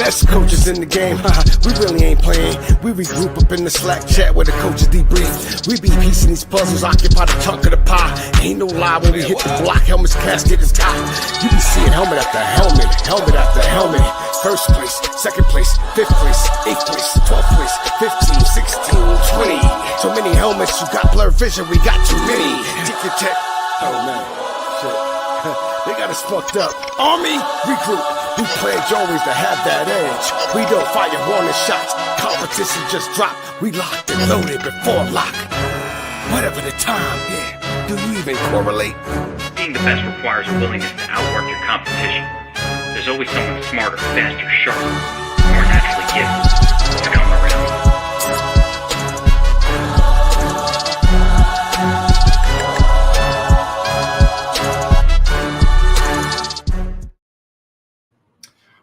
Best coaches in the game, we really ain't playing. We regroup up in the Slack chat where the coaches debrief. We be piecing these puzzles, occupy the chunk of the pie. Ain't no lie when we hit the block, helmets, casket is top. You be seeing helmet after helmet, helmet after helmet. First place, second place, fifth place, eighth place, 12th place, 15, 16, 20. So many helmets, you got blurred vision, we got too many. Tick. Oh man, shit. They got us fucked up. Army, regroup. We pledge always to have that edge. We don't fire warning shots. Competition just drop. We locked and loaded before lock. Whatever the time, yeah. Do you even correlate? Being the best requires a willingness to outwork your competition. There's always someone smarter, faster, sharper, more naturally gifted to come around.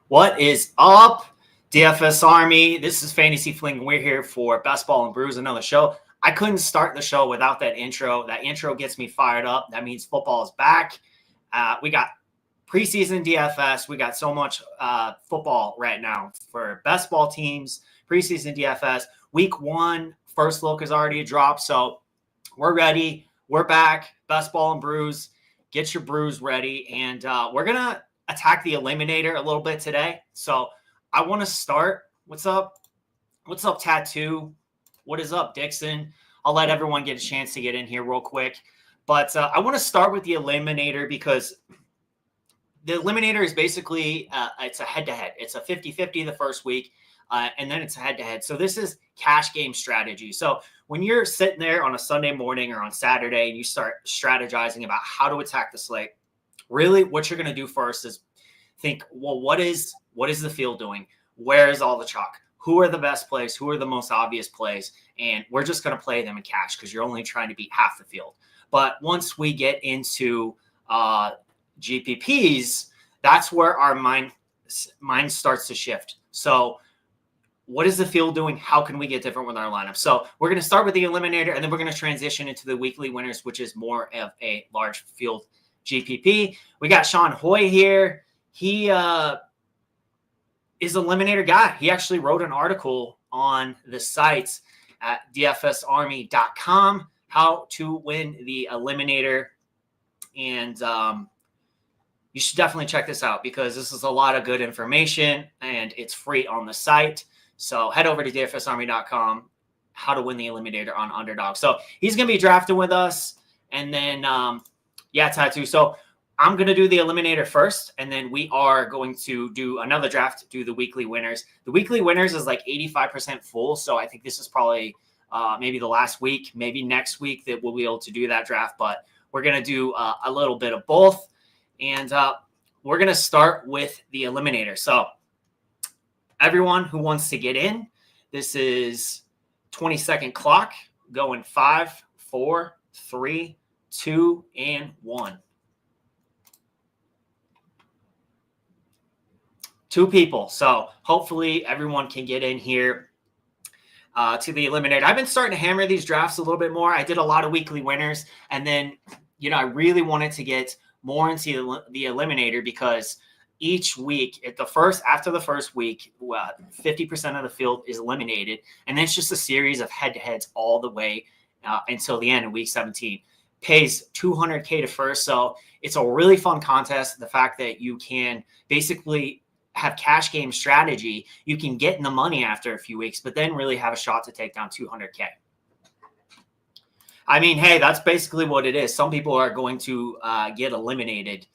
What is up, DFS Army? This is FantasyFling. We're here for Best Ball and Brews, another show. I couldn't start the show without that intro. That intro gets me fired up. That means football is back. We got preseason DFS. We got so much football right now for best ball teams, preseason DFS. Week 1, first look has already dropped, so we're ready. We're back. Best Ball and Brews. Get your brews ready, and we're going to attack the eliminator a little bit today. So I want to start. What's up? What's up, Tattoo? What is up, Dixon? I'll let everyone get a chance to get in here real quick. But I want to start with the eliminator because the eliminator is basically it's a head-to-head. It's a 50-50 the first week, and then it's a head-to-head. So this is cash game strategy. So when you're sitting there on a Sunday morning or on Saturday and you start strategizing about how to attack the slate, really, what you're going to do first is think, well, what is the field doing? Where is all the chalk? Who are the best plays? Who are the most obvious plays? And we're just going to play them in cash because you're only trying to beat half the field. But once we get into GPPs, that's where our mind starts to shift. So what is the field doing? How can we get different with our lineup? So we're going to start with the eliminator, and then we're going to transition into the weekly winners, which is more of a large field GPP. We got Sean Hoy here. He is an eliminator guy. He actually wrote an article on the site at dfsarmy.com, how to win the eliminator. And you should definitely check this out because this is a lot of good information and it's free on the site. So head over to dfsarmy.com, how to win the eliminator on Underdog. So he's going to be drafting with us. And then Tattoo. So I'm going to do the eliminator first, and then we are going to do another draft, do the weekly winners. The weekly winners is like 85% full, so I think this is probably maybe the last week, maybe next week that we'll be able to do that draft, but we're going to do a little bit of both, and we're going to start with the eliminator. So everyone who wants to get in, this is 20-second clock, going 5, 4, 3, 2, and 1. 2 people. So hopefully everyone can get in here to the eliminator. I've been starting to hammer these drafts a little bit more. I did a lot of weekly winners. And then, I really wanted to get more into the eliminator because each week after the first week, 50% of the field is eliminated. And then it's just a series of head-to-heads all the way until the end of week 17. Pays $200K to first. So it's a really fun contest. The fact that you can basically have cash game strategy, you can get in the money after a few weeks, but then really have a shot to take down $200K. I mean, hey, that's basically what it is. Some people are going to get eliminated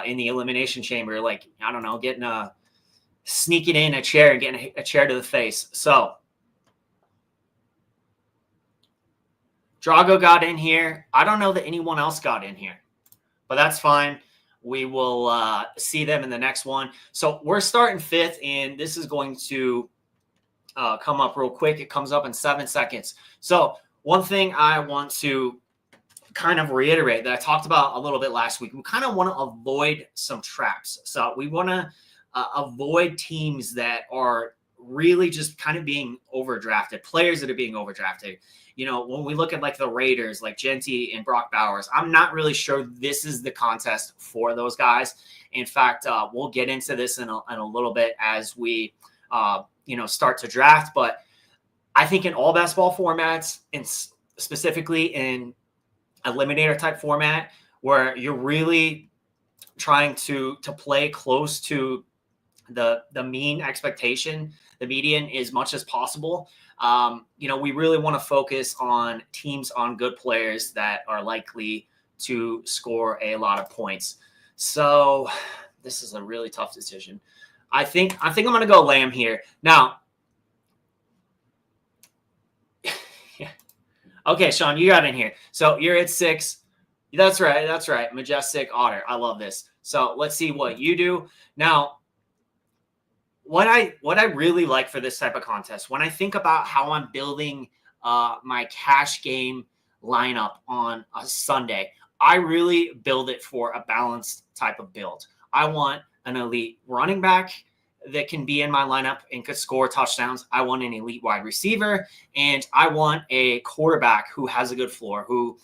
in the elimination chamber, like, I don't know, sneaking in a chair and getting a chair to the face. So Drago got in here. I don't know that anyone else got in here, but that's fine. We will see them in the next one. So we're starting 5th, and this is going to come up real quick. It comes up in 7 seconds. So one thing I want to kind of reiterate that I talked about a little bit last week, we kind of want to avoid some traps. So we want to avoid teams that are really just kind of being overdrafted, players that are being overdrafted. when we look at like the Raiders, like Gentry and Brock Bowers, I'm not really sure this is the contest for those guys. In fact, we'll get into this in a little bit as we, start to draft. But I think in all basketball formats, and specifically in eliminator type format, where you're really trying to play close to the mean expectation, the median, as much as possible. We really want to focus on teams on good players that are likely to score a lot of points. So this is a really tough decision. I think I'm going to go Lamb here. Now, okay, Sean, you got in here. So you're at 6. That's right. Majestic Otter. I love this. So let's see what you do. Now, what I really like for this type of contest, when I think about how I'm building my cash game lineup on a Sunday, I really build it for a balanced type of build. I want an elite running back that can be in my lineup and could score touchdowns. I want an elite wide receiver, and I want a quarterback who has a good floor, who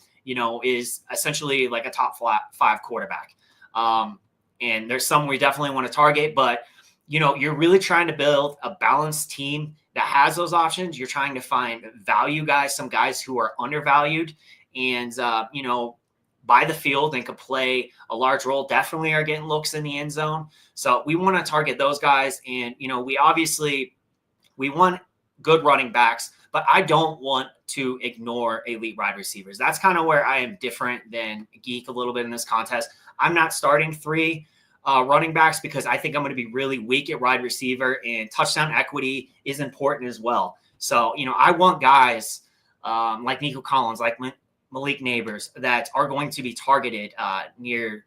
is essentially like a top 5 quarterback. And there's some we definitely want to target, but you're really trying to build a balanced team that has those options. You're trying to find value guys, some guys who are undervalued and, by the field and could play a large role, definitely are getting looks in the end zone. So we want to target those guys. And, we want good running backs, but I don't want to ignore elite wide receivers. That's kind of where I am different than Geek a little bit in this contest. I'm not starting 3 running backs because I think I'm going to be really weak at wide receiver, and touchdown equity is important as well. So, I want guys like Nico Collins, like Malik Neighbors, that are going to be targeted near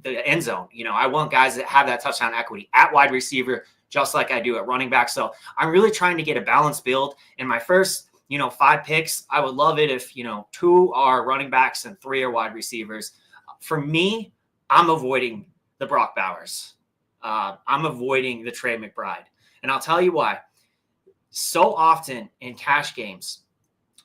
the end zone. I want guys that have that touchdown equity at wide receiver, just like I do at running back. So I'm really trying to get a balanced build. In my first, 5 picks, I would love it if, 2 are running backs and 3 are wide receivers. For me, I'm avoiding the Brock Bowers. I'm avoiding the Trey McBride. And I'll tell you why. So often in cash games,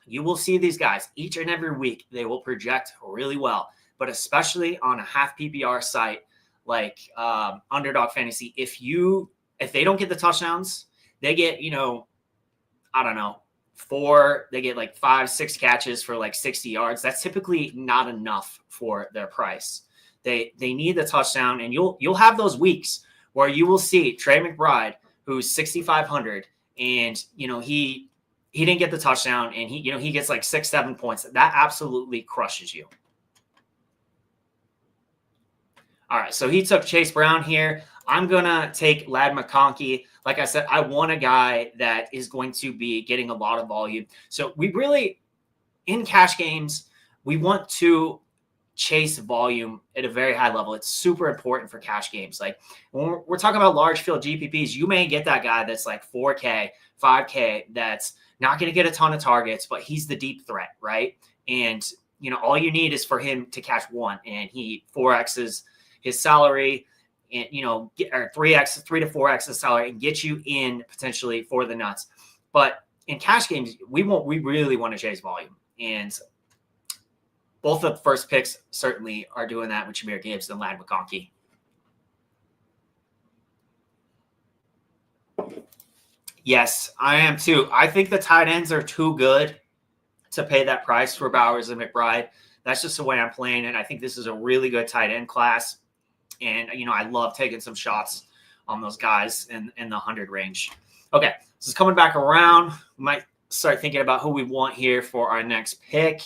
you will see these guys each and every week. They will project really well, but especially on a half PPR site like Underdog Fantasy, if they don't get the touchdowns, they get, I don't know, 4, they get like 5-6 catches for like 60 yards. That's typically not enough for their price. They need the touchdown, and you'll have those weeks where you will see Trey McBride, who's 6,500, and he didn't get the touchdown, and he gets like 6-7 points. That absolutely crushes you. All right, so he took Chase Brown here. I'm gonna take Ladd McConkey. Like I said, I want a guy that is going to be getting a lot of volume. So we really, in cash games, we want to chase volume at a very high level. It's super important for cash games. Like when we're talking about large field GPPs, you may get that guy that's like 4K, 5K, that's not going to get a ton of targets, but he's the deep threat, right? And, all you need is for him to catch 1, and he 4X's his salary, and, or 3X, 3 to 4X his salary, and get you in potentially for the nuts. But in cash games, we really want to chase volume. And both of the first picks certainly are doing that with Jahmyr Gibbs and Ladd McConkey. Yes, I am too. I think the tight ends are too good to pay that price for Bowers and McBride. That's just the way I'm playing it. I think this is a really good tight end class. And, I love taking some shots on those guys in the 100 range. Okay, this is coming back around. We might start thinking about who we want here for our next pick.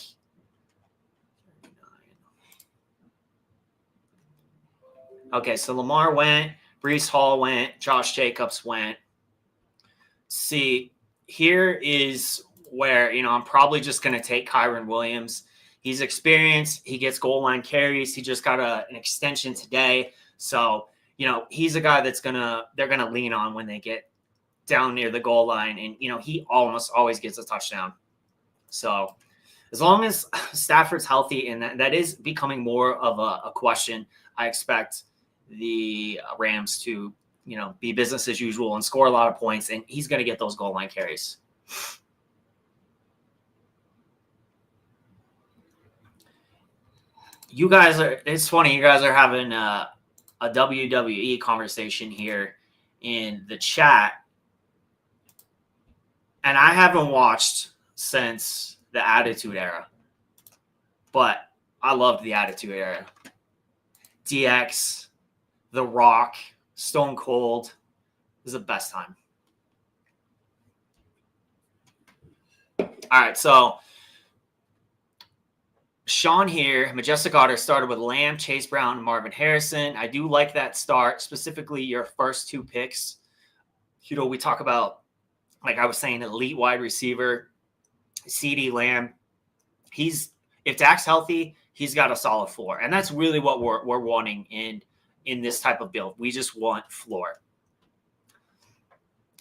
Okay, so Lamar went, Brees Hall went, Josh Jacobs went. See, here is where, I'm probably just going to take Kyron Williams. He's experienced. He gets goal line carries. He just got an extension today. So, he's a guy they're going to lean on when they get down near the goal line. And, he almost always gets a touchdown. So as long as Stafford's healthy, and that is becoming more of a question, I expect the Rams to, be business as usual and score a lot of points, and he's going to get those goal line carries. You guys are, it's funny, you guys are having a WWE conversation here in the chat. And I haven't watched since the Attitude Era. But I loved the Attitude Era. DX, The Rock, Stone Cold. It was the best time. All right, so Sean here, Majestic Otter started with Lamb, Chase Brown, and Marvin Harrison. I do like that start, specifically your first two picks. You know, we talk about, like I was saying, elite wide receiver, CeeDee Lamb. If Dak's healthy, he's got a solid floor. And that's really what we're wanting in this type of build. We just want floor.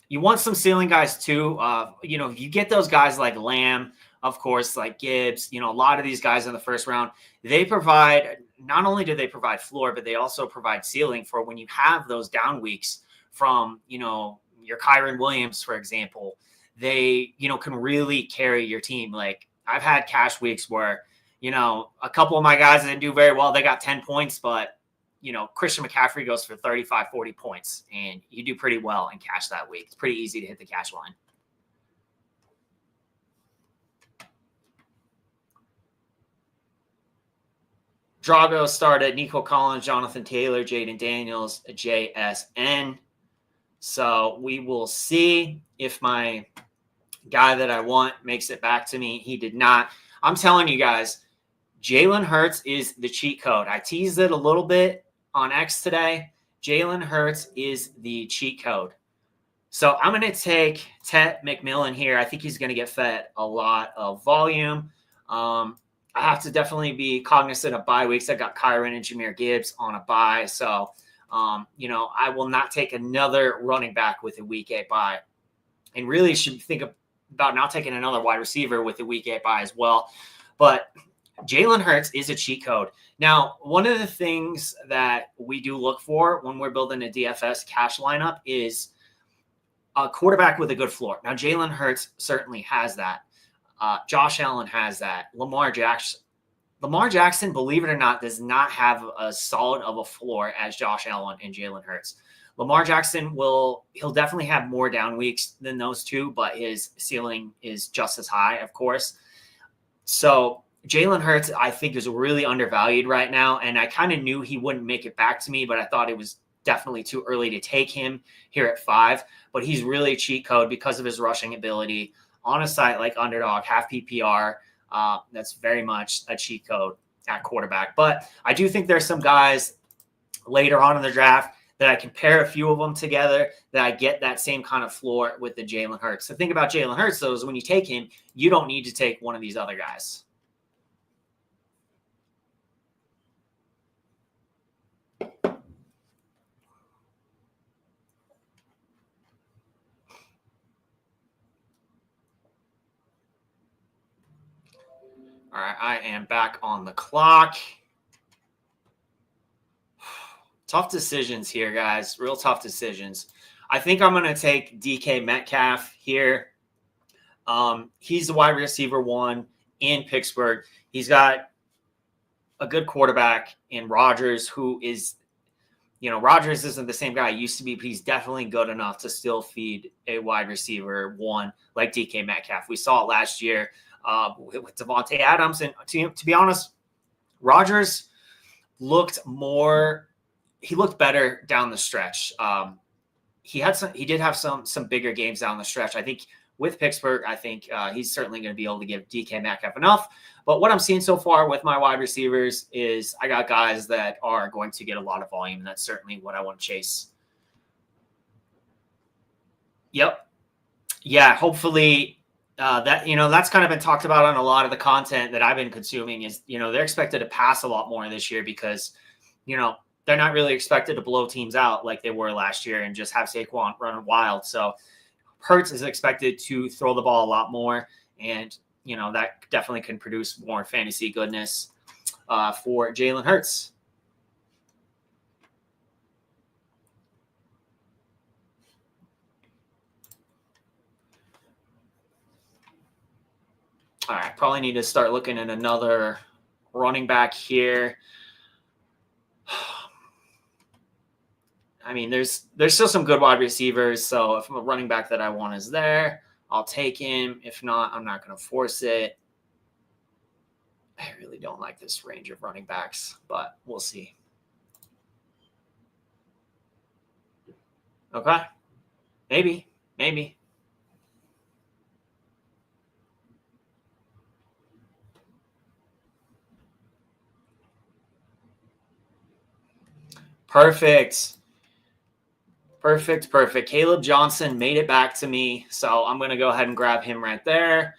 You want some ceiling guys too. You know, you get those guys like Lamb, of course, like Gibbs, you know, a lot of these guys in the first round, they provide, not only do they provide floor, but they also provide ceiling for when you have those down weeks from, you know, your Kyron Williams, for example. They, you know, can really carry your team. Like I've had cash weeks where, you know, a couple of my guys didn't do very well. They got 10 points, but you know, Christian McCaffrey goes for 35, 40 points, and you do pretty well in cash that week. It's pretty easy to hit the cash line. Drago started Nico Collins, Jonathan Taylor, Jaden Daniels, JSN. So we will see if my guy that I want makes it back to me. He did not. I'm telling you guys, Jalen Hurts is the cheat code. I teased it a little bit on X today. Jalen Hurts is the cheat code. So I'm going to take Tet McMillan here. I think he's going to get fed a lot of volume. I have to definitely be cognizant of bye weeks. I got Kyron and Jahmyr Gibbs on a bye. So, you know, I will not take another running back with a week 8 bye. And really should think about not taking another wide receiver with a week 8 bye as well. But Jalen Hurts is a cheat code. Now, one of the things that we do look for when we're building a DFS cash lineup is a quarterback with a good floor. Now, Jalen Hurts certainly has that. Josh Allen has that. Lamar Jackson, believe it or not, does not have as solid of a floor as Josh Allen and Jalen Hurts. Lamar Jackson he'll definitely have more down weeks than those two, but his ceiling is just as high, of course. So Jalen Hurts, I think, is really undervalued right now, and I kind of knew he wouldn't make it back to me, but I thought it was definitely too early to take him here at 5. But he's really a cheat code because of his rushing ability on a site like Underdog, half PPR. That's very much a cheat code at quarterback. But I do think there's some guys later on in the draft that I can pair a few of them together that I get that same kind of floor with the Jalen Hurts. The thing about Jalen Hurts, though, is when you take him, you don't need to take one of these other guys. All right, I am back on the clock. Tough decisions here, guys. Real tough decisions. I think I'm going to take DK Metcalf here. He's the wide receiver 1 in Pittsburgh. He's got a good quarterback in Rodgers, who is, you know, Rodgers isn't the same guy he used to be, but he's definitely good enough to still feed a wide receiver 1 like DK Metcalf. We saw it last year with Devontae Adams. And to be honest, Rodgers looked better down the stretch. He did have some bigger games down the stretch. I think with Pittsburgh, I think he's certainly going to be able to give DK Metcalf enough. But what I'm seeing so far with my wide receivers is I got guys that are going to get a lot of volume. And that's certainly what I want to chase. Yep. Yeah, hopefully that, you know, that's kind of been talked about on a lot of the content that I've been consuming is, you know, they're expected to pass a lot more this year because, you know, they're not really expected to blow teams out like they were last year and just have Saquon running wild. So Hurts is expected to throw the ball a lot more. And, you know, that definitely can produce more fantasy goodness for Jalen Hurts. All right, probably need to start looking at another running back here. I mean, there's still some good wide receivers. So if a running back that I want is there, I'll take him. If not, I'm not going to force it. I really don't like this range of running backs, but we'll see. Okay. Maybe. Perfect. Caleb Johnson made it back to me, so I'm going to go ahead and grab him right there.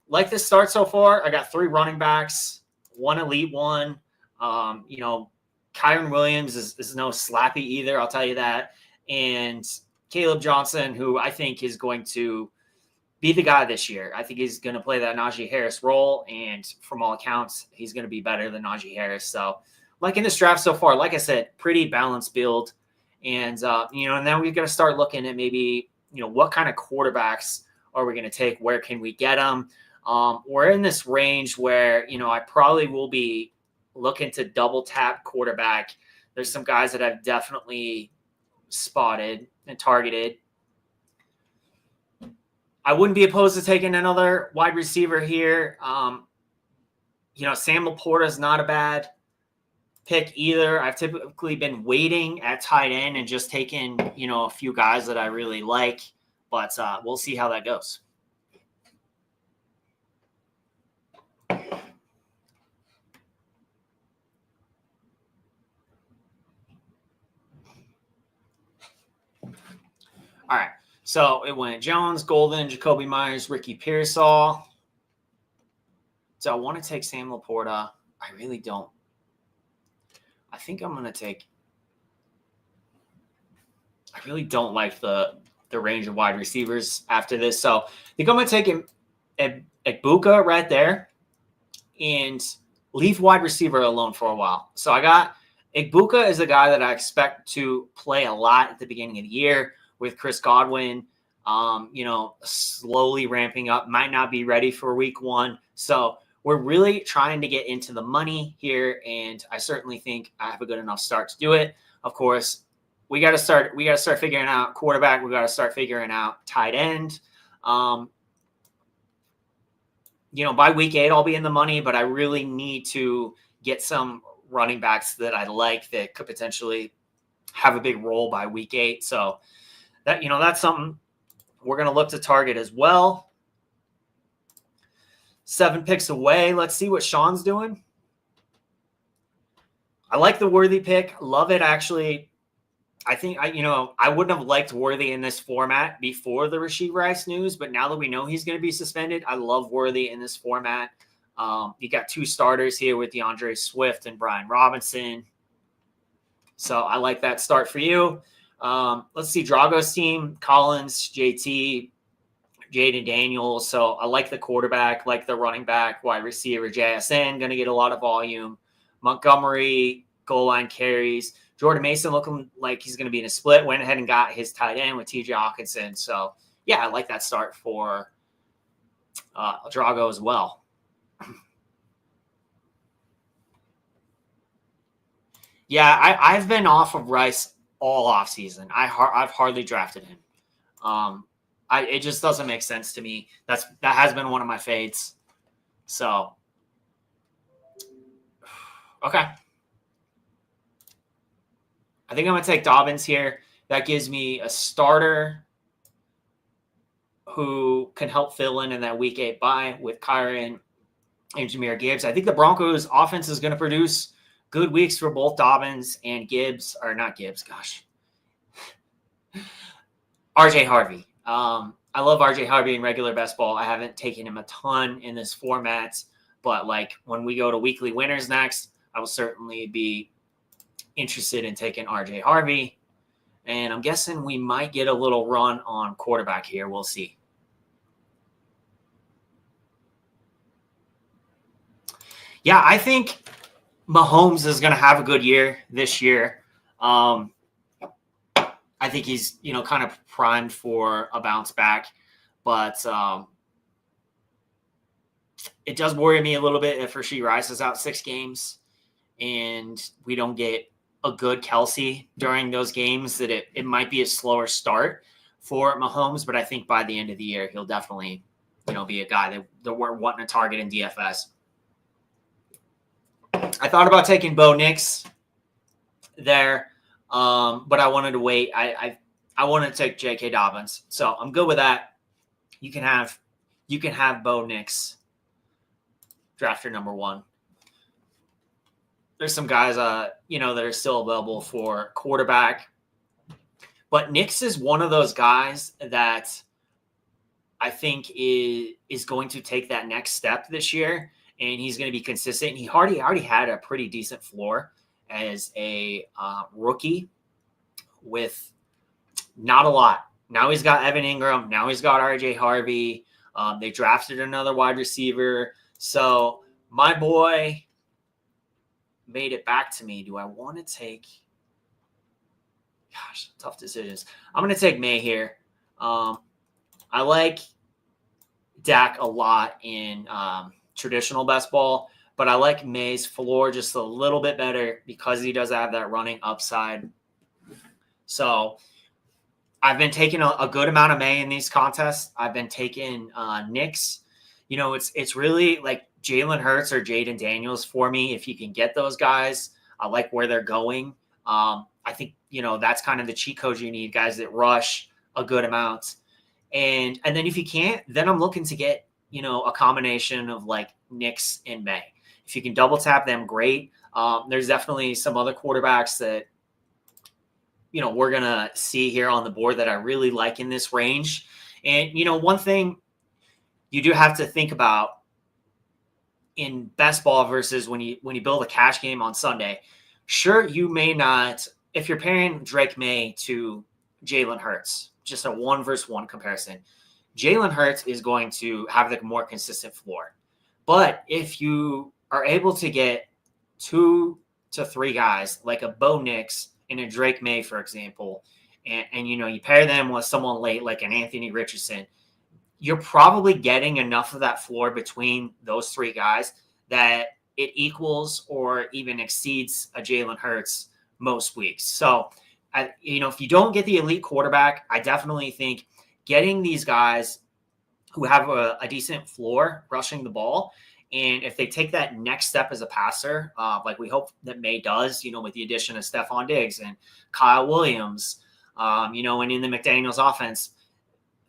Like this start so far, I got 3 running backs, 1 elite one. Kyron Williams is no slappy either, I'll tell you that. And Caleb Johnson, who I think is going to be the guy this year. I think he's going to play that Najee Harris role, and from all accounts, he's going to be better than Najee Harris. So, like in this draft so far, like I said, pretty balanced build. And, and then we've got to start looking at maybe, what kind of quarterbacks are we going to take? Where can we get them? We're in this range where, I probably will be looking to double tap quarterback. There's some guys that I've definitely spotted and targeted. I wouldn't be opposed to taking another wide receiver here. Sam Laporta is not a bad pick either. I've typically been waiting at tight end and just taking, a few guys that I really like, but we'll see how that goes. All right. So it went Jones, Golden, Jacoby Myers, Ricky Pearsall. So I want to take Sam Laporta. I really don't. I think I'm going to take – I really don't like the range of wide receivers after this. So I think I'm going to take him Egbuka right there and leave wide receiver alone for a while. So I got Egbuka is a guy that I expect to play a lot at the beginning of the year with Chris Godwin, slowly ramping up, might not be ready for week 1. So we're really trying to get into the money here, and I certainly think I have a good enough start to do it. Of course, we got to start figuring out quarterback. We got to start figuring out tight end. By week 8, I'll be in the money, but I really need to get some running backs that I like that could potentially have a big role by week 8. So that, that's something we're going to look to target as well. 7 picks away. Let's see what Sean's doing. I like the Worthy pick. Love it, actually. I think, I wouldn't have liked Worthy in this format before the Rashee Rice news, but now that we know he's going to be suspended, I love Worthy in this format. You got 2 starters here with DeAndre Swift and Brian Robinson. So I like that start for you. Let's see Drago's team, Collins, JT, Jaden Daniels. So I like the quarterback, like the running back, wide receiver, JSN, going to get a lot of volume. Montgomery, goal line carries. Jordan Mason looking like he's going to be in a split. Went ahead and got his tight end with TJ Hawkinson. So, yeah, I like that start for Drago as well. Yeah, I've been off of Rice all offseason. I've hardly drafted him. It just doesn't make sense to me. That has been one of my fades. So, okay. I think I'm going to take Dobbins here. That gives me a starter who can help fill in that week 8 bye with Kyron and Jahmyr Gibbs. I think the Broncos offense is going to produce good weeks for both Dobbins and Gibbs, or not Gibbs, gosh. RJ Harvey. I love RJ Harvey in regular best ball. I haven't taken him a ton in this format, but when we go to weekly winners next, I will certainly be interested in taking RJ Harvey. And I'm guessing we might get a little run on quarterback here. We'll see. Yeah, I think Mahomes is going to have a good year this year. I think he's, kind of primed for a bounce back. But it does worry me a little bit if Rashee Rice is out 6 games and we don't get a good Kelsey during those games, that it might be a slower start for Mahomes. But I think by the end of the year, he'll definitely, be a guy that we're wanting to target in DFS. I thought about taking Bo Nix there, but I wanted to wait. I wanted to take J.K. Dobbins, so I'm good with that. You can have Bo Nix drafter number 1. There's some guys, that are still available for quarterback, but Nix is one of those guys that I think is going to take that next step this year, and he's going to be consistent. He already had a pretty decent floor as a rookie with not a lot. Now he's got Evan Ingram. Now he's got RJ Harvey. They drafted another wide receiver. So my boy made it back to me. Do I want to take – gosh, tough decisions. I'm going to take May here. I like Dak a lot in traditional best ball, but I like May's floor just a little bit better because he does have that running upside. So I've been taking a good amount of May in these contests. I've been taking Knicks. It's really like Jalen Hurts or Jaden Daniels for me. If you can get those guys, I like where they're going. I think, that's kind of the cheat code you need, guys that rush a good amount. And then if you can't, then I'm looking to get, a combination of like Knicks and May. If you can double tap them, great. There's definitely some other quarterbacks that, we're going to see here on the board that I really like in this range. And, one thing you do have to think about in best ball versus when you build a cash game on Sunday, sure, you may not, if you're pairing Drake May to Jalen Hurts, just a 1-versus-1 comparison, Jalen Hurts is going to have the more consistent floor. But if you are able to get 2 to 3 guys like a Bo Nix and a Drake May, for example, and you pair them with someone late like an Anthony Richardson, you're probably getting enough of that floor between those 3 guys that it equals or even exceeds a Jalen Hurts most weeks. So, if you don't get the elite quarterback, I definitely think getting these guys who have a decent floor rushing the ball, and if they take that next step as a passer, like we hope that May does, with the addition of Stephon Diggs and Kyle Williams, and in the McDaniels offense,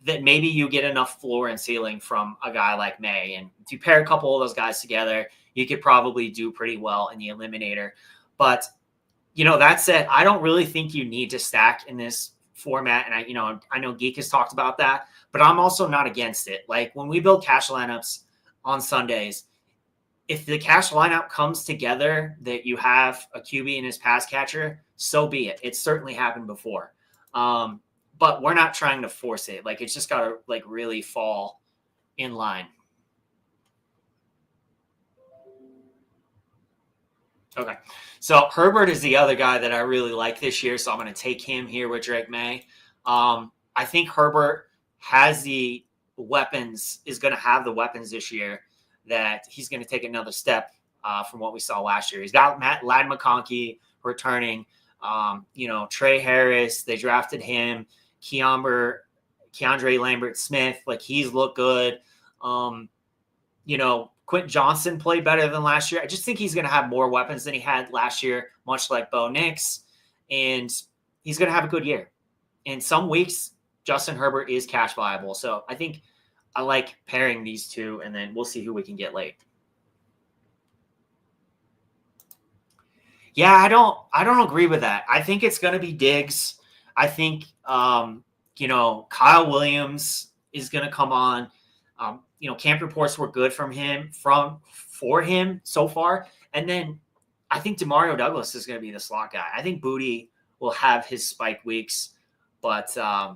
that maybe you get enough floor and ceiling from a guy like May. And if you pair a couple of those guys together, you could probably do pretty well in the eliminator. But, that said, I don't really think you need to stack in this format. And I know Geek has talked about that, but I'm also not against it. Like when we build cash lineups on Sundays, if the cash lineup comes together that you have a QB and his pass catcher, so be it. It's certainly happened before. But we're not trying to force it. Like it's just got to like really fall in line. Okay. So Herbert is the other guy that I really like this year. So I'm going to take him here with Drake May. I think Herbert has the weapons, is going to have the weapons this year that he's going to take another step from what we saw last year. He's got Ladd McConkey returning, Trey Harris, they drafted him, Keandre Lambert-Smith, like he's looked good. Quentin Johnson played better than last year. I just think he's going to have more weapons than he had last year, much like Bo Nix, and he's going to have a good year. In some weeks, Justin Herbert is cash viable. So I think I like pairing these two, and then we'll see who we can get late. Yeah, I don't agree with that. I think it's going to be Diggs. I think, Kyle Williams is going to come on. Camp reports were good for him so far. And then I think Demario Douglas is going to be the slot guy. I think Booty will have his spike weeks, but I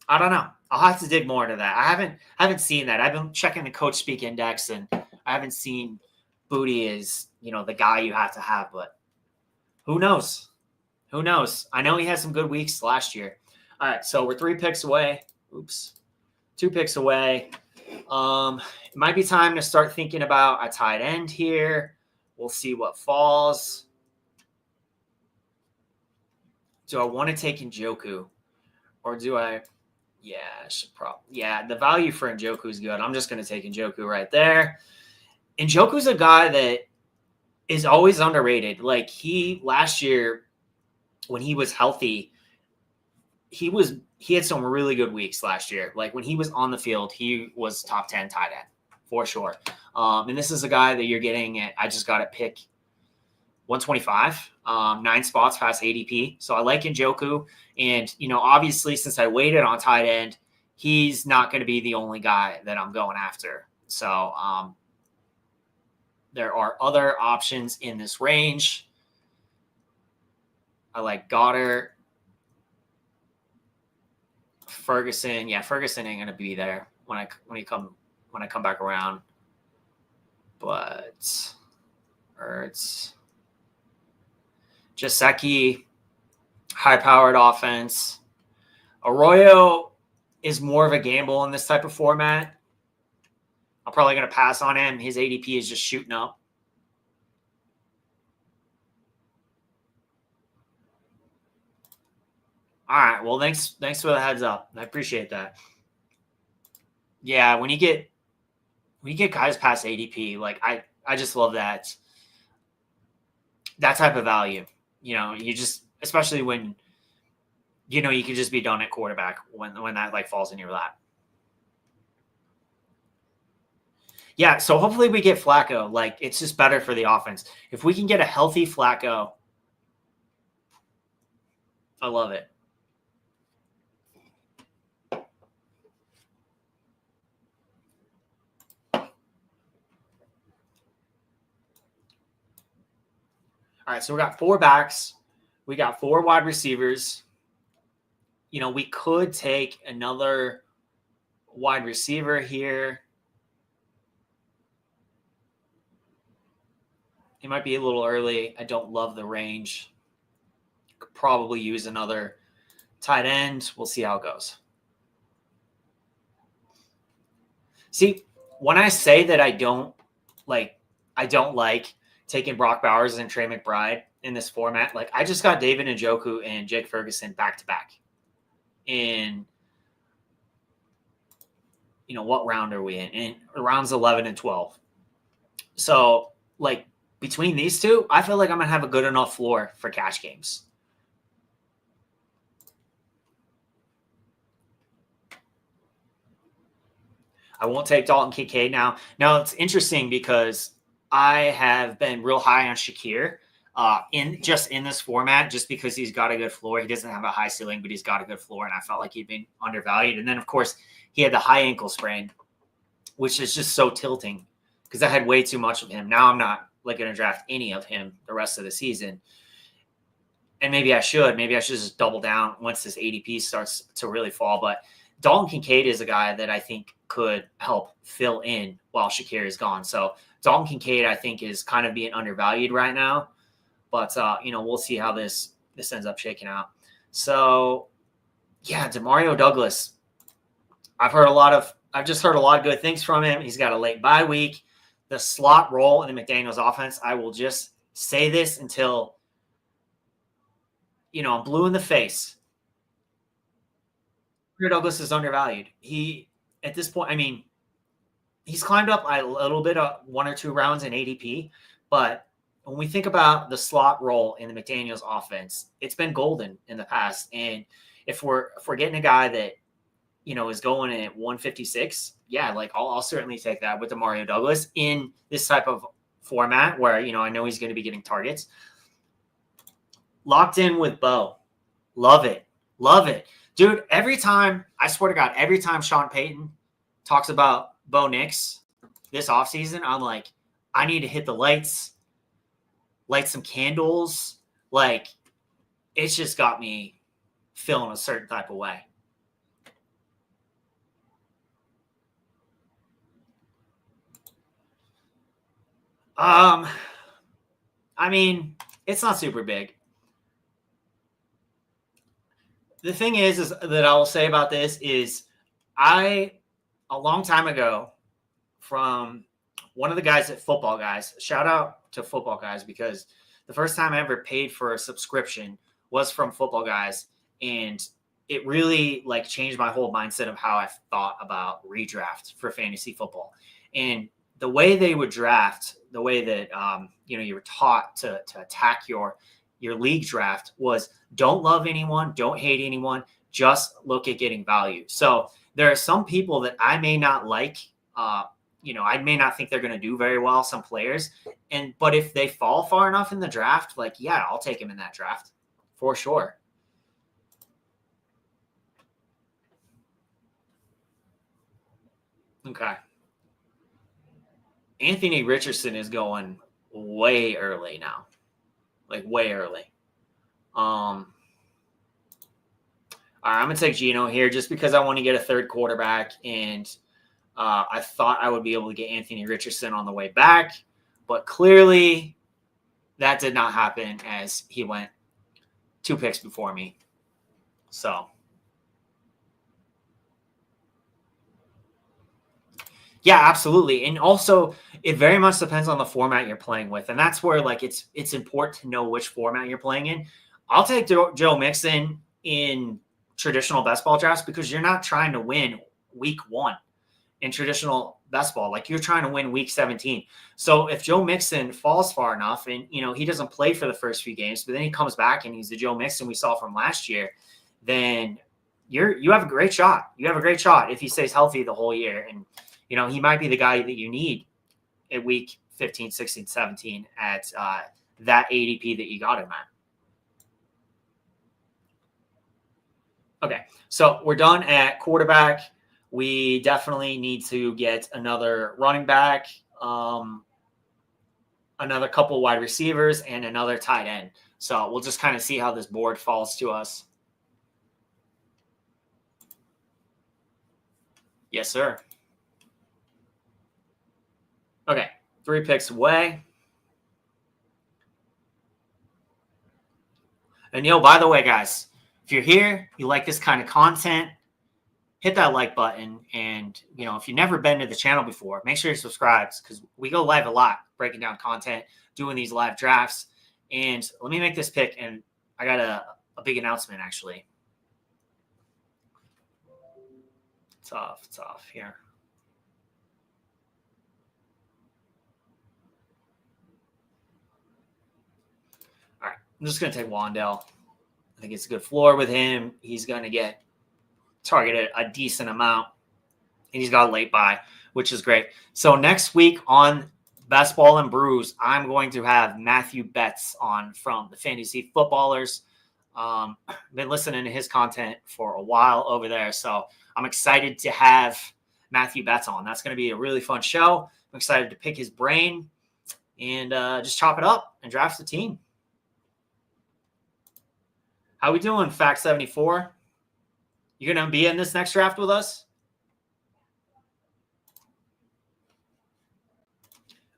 don't know. I'll have to dig more into that. I haven't seen that. I've been checking the coach speak index, and I haven't seen Booty as, the guy you have to have, but who knows? Who knows? I know he had some good weeks last year. All right, so we're 3 picks away. 2 picks away It might be time to start thinking about a tight end here. We'll see what falls. Do I want to take Njoku? Or do I? Yeah, I should probably. Yeah, the value for Njoku is good. I'm just going to take Njoku right there. Njoku's a guy that is always underrated. Like last year when he was healthy, he had some really good weeks last year. Like when he was on the field, he was top 10 tight end for sure. And this is a guy that you're getting at, I just got at pick 125, 9 spots past ADP. So I like Njoku. And, obviously since I waited on tight end, he's not going to be the only guy that I'm going after. So there are other options in this range. I like Goddard. Ferguson. Yeah, Ferguson ain't going to be there when I come back around. But Ertz. Jaceki, high-powered offense. Arroyo is more of a gamble in this type of format. I'm probably going to pass on him. His ADP is just shooting up. All right. Well, thanks for the heads up. I appreciate that. Yeah, when you get guys past ADP, like I just love that type of value. You just, especially when you can just be done at quarterback when that like falls in your lap. Yeah, so hopefully we get Flacco. Like it's just better for the offense. If we can get a healthy Flacco, I love it. All right, so we got 4 backs. We got 4 wide receivers. We could take another wide receiver here. It might be a little early. I don't love the range. Could probably use another tight end. We'll see how it goes. See, when I say that I don't like taking Brock Bowers and Trey McBride in this format, like I just got David Njoku and Jake Ferguson back to back. In what round are we in? In rounds 11 and 12. So like between these two, I feel like I'm gonna have a good enough floor for cash games. I won't take Dalton Kincaid now. Now it's interesting because I have been real high on Shakir in this format, just because he's got a good floor. He doesn't have a high ceiling, but he's got a good floor, and I felt like he'd been undervalued. And then, of course, he had the high ankle sprain, which is just so tilting because I had way too much of him. Now I'm not going to draft any of him the rest of the season. And maybe I should. Maybe I should just double down once this ADP starts to really fall. But Dalton Kincaid is a guy that I think could help fill in while Shakir is gone. So Dalton Kincaid, I think, is kind of being undervalued right now. But, we'll see how this ends up shaking out. So, yeah, Demario Douglas. I've just heard a lot of good things from him. He's got a late bye week. The slot role in the McDaniels offense, I will just say this until, I'm blue in the face. Douglas is undervalued. At this point, he's climbed up a little bit, 1 or 2 rounds in ADP, but when we think about the slot role in the McDaniels offense, it's been golden in the past. And if we're getting a guy that, is going at 156, yeah, like I'll certainly take that with Demario Douglas in this type of format where, I know he's going to be getting targets. Locked in with Bo. Love it. Love it. Dude, I swear to God, every time Sean Payton talks about Bo Nix this offseason, I'm like, I need to hit the lights, light some candles. Like, it's just got me feeling a certain type of way. It's not super big. The thing is that I will say about this is I a long time ago from one of the guys at Football Guys. Shout out to Football Guys, because the first time I ever paid for a subscription was from Football Guys, and it really like changed my whole mindset of how I thought about redraft for fantasy football. And the way they would draft, the way that you were taught to attack your league draft was don't love anyone, don't hate anyone, just look at getting value. So there are some people that I may not like. I may not think they're going to do very well, some players. But if they fall far enough in the draft, like, yeah, I'll take him in that draft for sure. Okay. Anthony Richardson is going way early now. Like way early. All right, I'm going to take Geno here just because I want to get a third quarterback, and I thought I would be able to get Anthony Richardson on the way back, but clearly that did not happen as he went 2 picks before me. So, yeah, absolutely. And also, it very much depends on the format you're playing with, and that's where like it's important to know which format you're playing in. I'll take Joe Mixon in traditional best ball drafts because you're not trying to win week 1 in traditional best ball. Like, you're trying to win week 17. So if Joe Mixon falls far enough and, he doesn't play for the first few games, but then he comes back and he's the Joe Mixon we saw from last year, then you have a great shot. You have a great shot if he stays healthy the whole year. And, he might be the guy that you need at week 15, 16, 17 at that ADP that you got him at. Okay, so we're done at quarterback. We definitely need to get another running back, another couple wide receivers, and another tight end. So we'll just kind of see how this board falls to us. Yes, sir. Okay, 3 picks away. And, by the way, guys, if you're here, you like this kind of content, hit that like button. And, if you've never been to the channel before, make sure you subscribe, because we go live a lot, breaking down content, doing these live drafts. And let me make this pick. And I got a big announcement, actually. It's off here. All right, I'm just going to take Wandell. I think it's a good floor with him. He's going to get targeted a decent amount, and he's got a late buy, which is great. So next week on Best Ball and Brews, I'm going to have Matthew Betts on from the Fantasy Footballers. Been listening to his content for a while over there, so I'm excited to have Matthew Betts on. That's going to be a really fun show. I'm excited to pick his brain and just chop it up and draft the team. How we doing, Fact 74? You going to be in this next draft with us?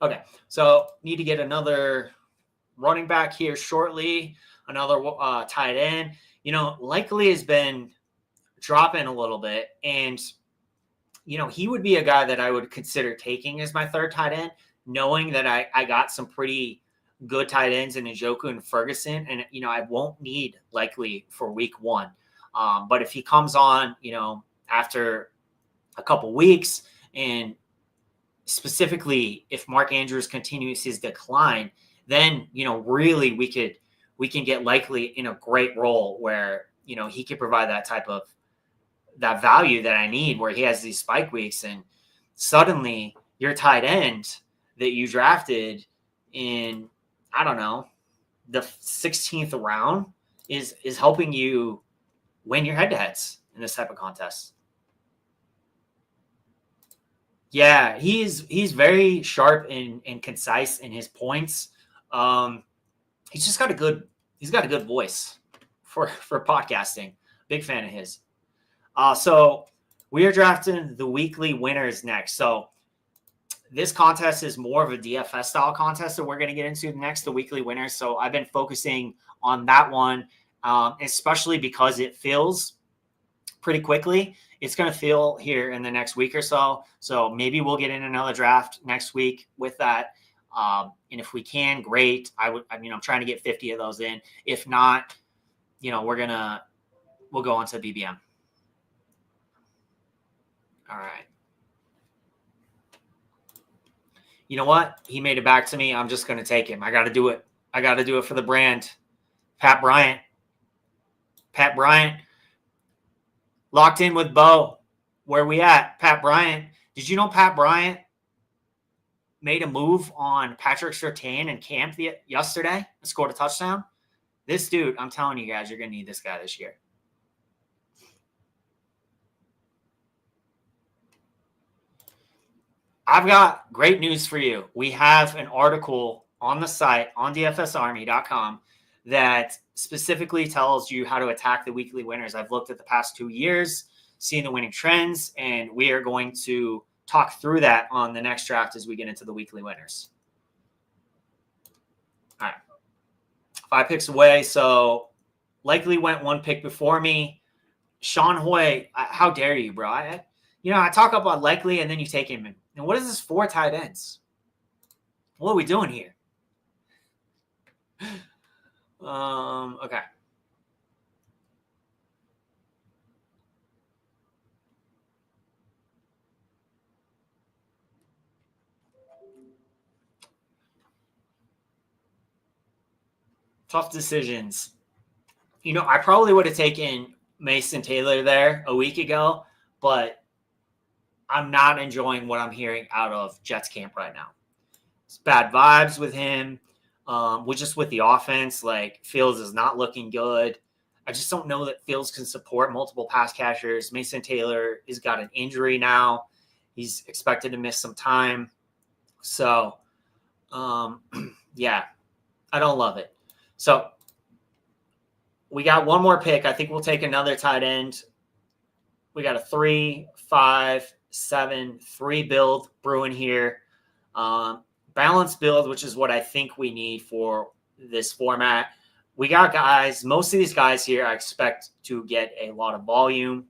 Okay, so need to get another running back here shortly, another tight end. Likely has been dropping a little bit, and, he would be a guy that I would consider taking as my third tight end, knowing that I got some pretty good tight ends in Njoku and Ferguson, and, I won't need likely for week 1. But if he comes on, after a couple weeks, and specifically if Mark Andrews continues his decline, then, really we can get likely in a great role where, he could provide that type of that value that I need, where he has these spike weeks, and suddenly your tight end that you drafted in, I don't know, the 16th round is helping you win your head-to-heads in this type of contest. Yeah, he's very sharp and concise in his points. He's got a good voice for podcasting. Big fan of his. So we are drafting the weekly winners next. So this contest is more of a DFS style contest that we're going to get into next, the weekly winners. So I've been focusing on that one, especially because it feels pretty quickly. It's going to feel here in the next week or so. So maybe we'll get in another draft next week with that. And if we can, great. I'm trying to get 50 of those in. If not, we'll go on to BBM. All right. You know what? He made it back to me. I'm just going to take him. I got to do it. I got to do it for the brand. Pat Bryant. Locked in with Bo. Where we at? Pat Bryant. Did you know Pat Bryant made a move on Patrick Surtain in camp yesterday and scored a touchdown? This dude, I'm telling you guys, you're going to need this guy this year. I've got great news for you. We have an article on the site on dfsarmy.com that specifically tells you how to attack the weekly winners. I've looked at the past 2 years, seen the winning trends, and we are going to talk through that on the next draft as we get into the weekly winners. All right. 5 picks away, so likely went 1 pick before me. Sean Hoy, how dare you, bro? I talk about likely, and then you take him in. And what is this 4 tight ends? What are we doing here? Okay. Tough decisions. I probably would have taken Mason Taylor there a week ago, but I'm not enjoying what I'm hearing out of Jets camp right now. It's bad vibes with him. With the offense, like Fields is not looking good. I just don't know that Fields can support multiple pass catchers. Mason Taylor has got an injury now. He's expected to miss some time. So, yeah, I don't love it. So we got 1 more pick. I think we'll take another tight end. We got a 3, 5, 7, 3 build brewing here. Balanced build, which is what I think we need for this format. We got guys, most of these guys here I expect to get a lot of volume.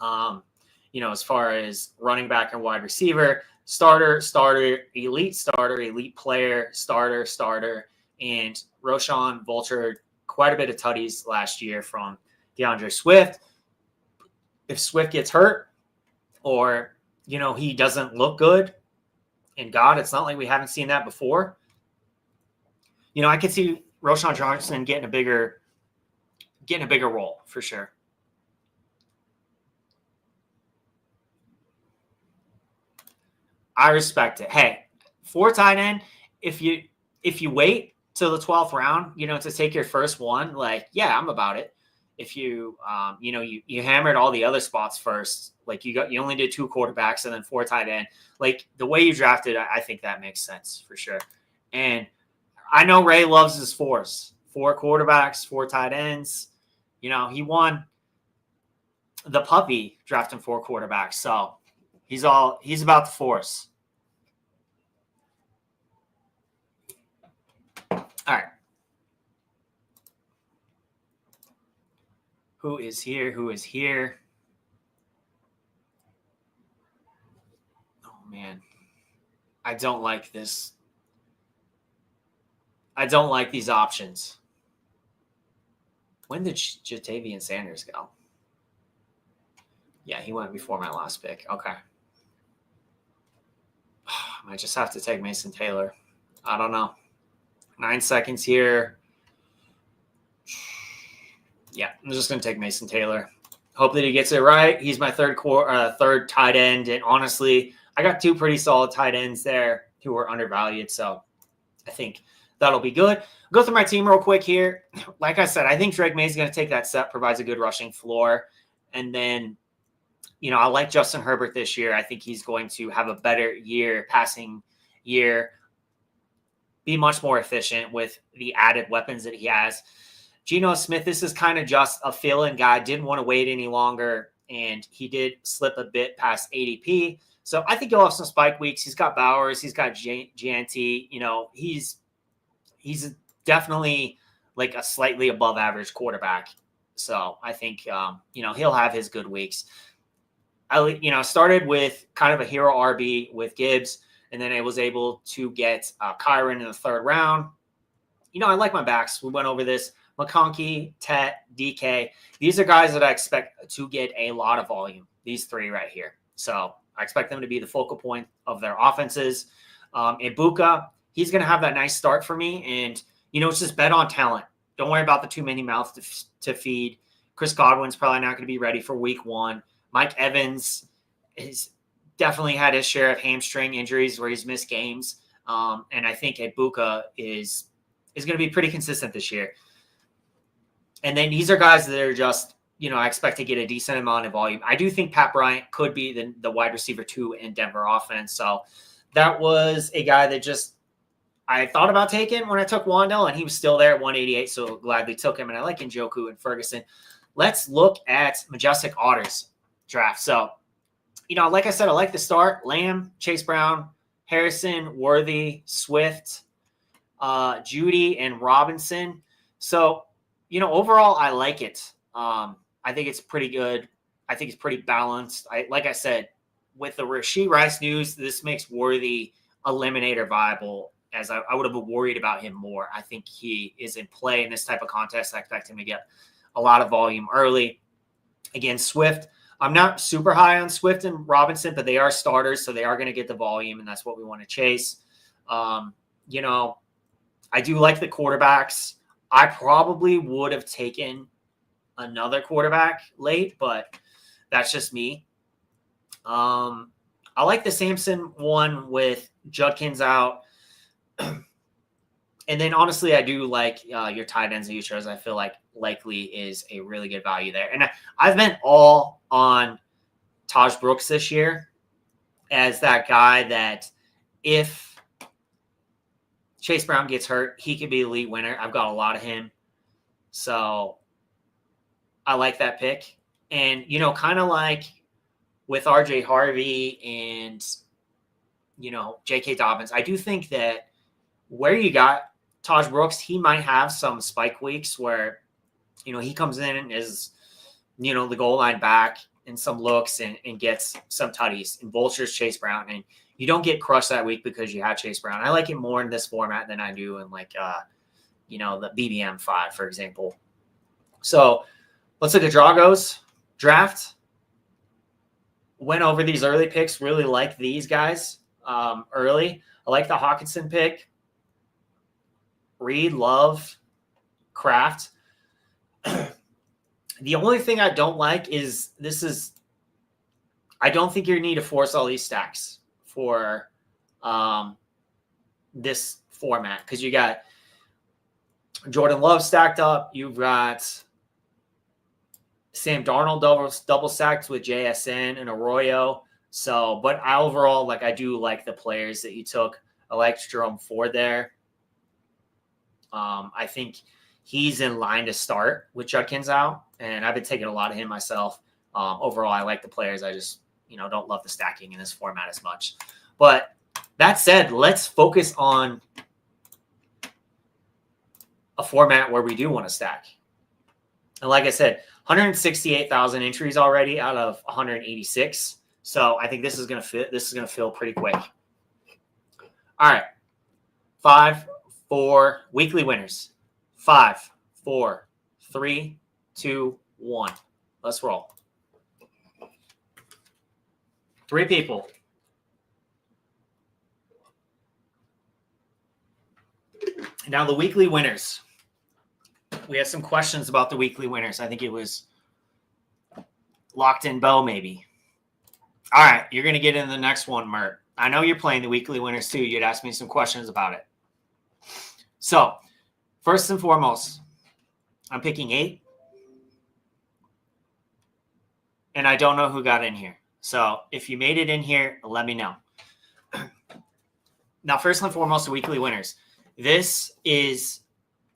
As far as running back and wide receiver, starter, elite player, starter, and Roshan vultured quite a bit of tutties last year from DeAndre Swift. If Swift gets hurt or, he doesn't look good, and God, it's not like we haven't seen that before. I could see Roshan Johnson getting a bigger role for sure. I respect it. Hey, 4 tight end, if you wait till the 12th round, to take your first one, like, yeah, I'm about it. If you hammered all the other spots first, like you only did 2 quarterbacks and then 4 tight end, like the way you drafted, I think that makes sense for sure. And I know Ray loves his 4s, 4 quarterbacks, 4 tight ends. He won the puppy drafting 4 quarterbacks. So he's about the 4s. All right. Who is here? Oh, man. I don't like this. I don't like these options. When did Jatavian Sanders go? Yeah, he went before my last pick. Okay. I might just have to take Mason Taylor. I don't know. 9 seconds here. Yeah, I'm just going to take Mason Taylor. Hope that he gets it right. He's my third tight end. And honestly, I got 2 pretty solid tight ends there who are undervalued. So I think that'll be good. Go through my team real quick here. Like I said, I think Drake May is going to take that set, provides a good rushing floor. And then, I like Justin Herbert this year. I think he's going to have a better passing year, be much more efficient with the added weapons that he has. Geno Smith, this is kind of just a fill-in guy. Didn't want to wait any longer, and he did slip a bit past ADP. So I think he'll have some spike weeks. He's got Bowers. He's got Janty. He's definitely like a slightly above average quarterback. So I think, he'll have his good weeks. I started with kind of a hero RB with Gibbs, and then I was able to get Kyron in the third round. I like my backs. We went over this. McConkey, Tet, DK. These are guys that I expect to get a lot of volume. These three right here. So I expect them to be the focal point of their offenses. Ibuka, he's going to have that nice start for me. And, it's just bet on talent. Don't worry about the too many mouths to feed. Chris Godwin's probably not going to be ready for week 1. Mike Evans has definitely had his share of hamstring injuries where he's missed games. And I think Ibuka is going to be pretty consistent this year. And then these are guys that are just, I expect to get a decent amount of volume. I do think Pat Bryant could be the wide receiver 2 in Denver offense. So that was a guy that I thought about taking when I took Wandell, and he was still there at 188. So gladly took him. And I like Njoku and Ferguson. Let's look at Majestic Otters draft. So, like I said, I like the start. Lamb, Chase Brown, Harrison, Worthy, Swift, Judy, and Robinson. So, overall, I like it. I think it's pretty good. I think it's pretty balanced. Like I said, with the Rashee Rice news, this makes Worthy eliminator viable, as I would have worried about him more. I think he is in play in this type of contest. I expect him to get a lot of volume early. Again, Swift, I'm not super high on Swift and Robinson, but they are starters, so they are going to get the volume, and that's what we want to chase. I do like the quarterbacks. I probably would have taken another quarterback late, but that's just me. I like the Samson one with Judkins out. And then, honestly, I do like your tight ends that you chose. I feel like Likely is a really good value there. And I've been all on Taj Brooks this year as that guy that if Chase Brown gets hurt, he could be the elite winner. I've got a lot of him. So I like that pick. And, kind of like with RJ Harvey and, J.K. Dobbins, I do think that where you got Taj Brooks, he might have some spike weeks where, he comes in as, the goal line back and some looks and gets some tutties and vultures Chase Brown. And you don't get crushed that week because you had Chase Brown. I like it more in this format than I do in the BBM 5, for example. So let's look at Drago's draft. Went over these early picks. Really like these guys early. I like the Hawkinson pick. Reed, Love, Kraft. The only thing I don't like is I don't think you need to force all these stacks for this format because you got Jordan Love stacked up. You've got Sam Darnold double stacked with JSN and Arroyo. So, but overall, I do like the players that you took. I liked Jerome Ford there. I think he's in line to start with Judkins out, and I've been taking a lot of him myself. Overall, I like the players. I just, don't love the stacking in this format as much. But that said, let's focus on a format where we do want to stack. And like I said, 168,000 entries already out of 186. So I think this is going to fill pretty quick. All right. 5, 4 weekly winners. 5, 4, 3, 2, 1. Let's roll. 3 people. Now the weekly winners. We had some questions about the weekly winners. I think it was Locked in Bo, maybe. All right, you're going to get in the next one, Mert. I know you're playing the weekly winners too. You'd ask me some questions about it. So, first and foremost, I'm picking 8. And I don't know who got in here. So, if you made it in here, let me know. Now, first and foremost, the weekly winners. This is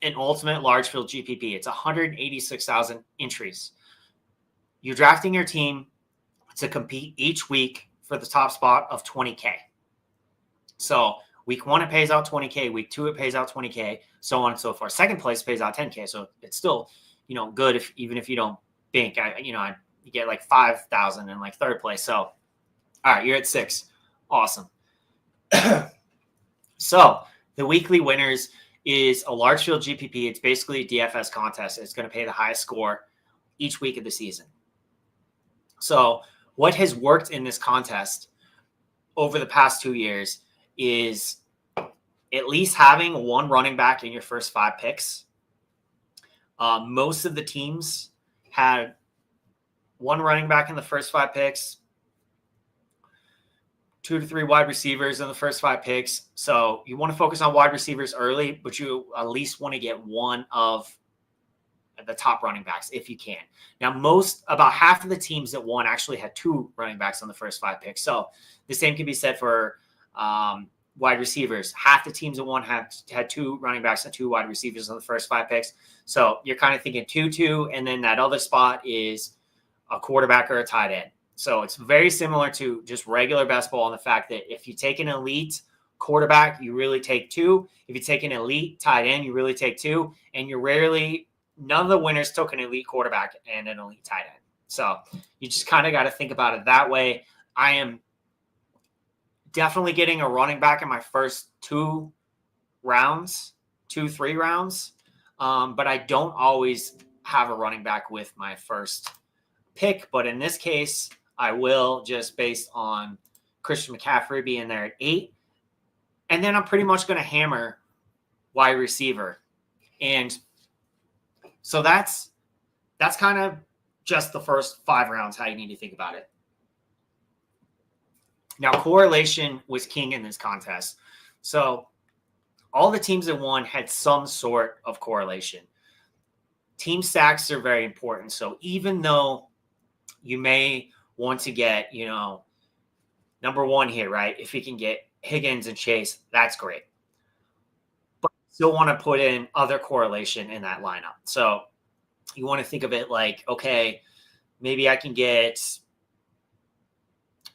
an ultimate large field GPP. It's 186,000 entries. You're drafting your team to compete each week for the top spot of 20K. So week 1, it pays out 20K. Week 2, it pays out 20K, so on and so forth. Second place pays out 10K. So it's still, good even if you don't bank. You get like 5,000 in like third place. So, all right, you're at 6. Awesome. So the weekly winners is a large field GPP. It's basically a DFS contest. It's going to pay the highest score each week of the season. So what has worked in this contest over the past 2 years is at least having one running back in your first 5 picks. Most of the teams had one running back in the first 5 picks, 2 to 3 wide receivers in the first 5 picks. So you want to focus on wide receivers early, but you at least want to get one of the top running backs if you can. Now, about half of the teams that won actually had 2 running backs on the first 5 picks. So the same can be said for wide receivers. Half the teams that won had 2 running backs and 2 wide receivers on the first 5 picks. So you're kind of thinking 2-2, and then that other spot is a quarterback or a tight end. So it's very similar to just regular best ball in the fact that if you take an elite quarterback, you really take 2. If you take an elite tight end, you really take 2. And none of the winners took an elite quarterback and an elite tight end. So you just kind of got to think about it that way. I am definitely getting a running back in my first 3 rounds. But I don't always have a running back with my first pick. But in this case, I will, just based on Christian McCaffrey being there at 8. And then I'm pretty much going to hammer wide receiver. And so that's kind of just the first 5 rounds, how you need to think about it. Now, correlation was king in this contest. So all the teams that won had some sort of correlation. Team stacks are very important. So even though you may want to get, number 1 here, right? If you can get Higgins and Chase, that's great. But you still want to put in other correlation in that lineup. So you want to think of it like, okay, maybe I can get,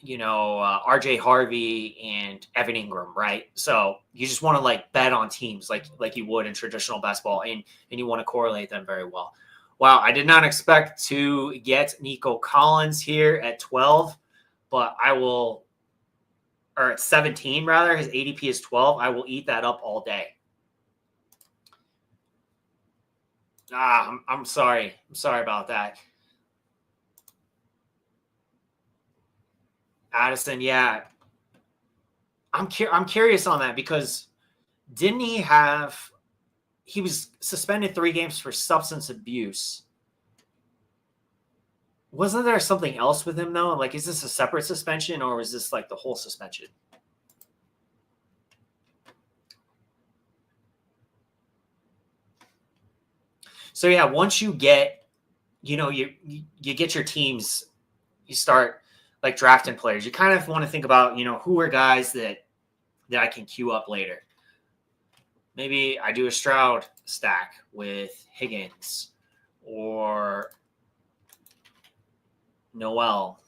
RJ Harvey and Evan Ingram, right? So you just want to bet on teams like you would in traditional best ball, and you want to correlate them very well. Wow, I did not expect to get Nico Collins here at 12, but or at 17 rather. His ADP is 12. I will eat that up all day. I'm sorry. I'm sorry about that. Addison, yeah. I'm curious on that because didn't he was suspended 3 games for substance abuse. Wasn't there something else with him though? Is this a separate suspension or was this the whole suspension? So yeah, once you get, you get your teams, you start drafting players. You kind of want to think about, who are guys that I can queue up later. Maybe I do a Stroud stack with Higgins or Jalen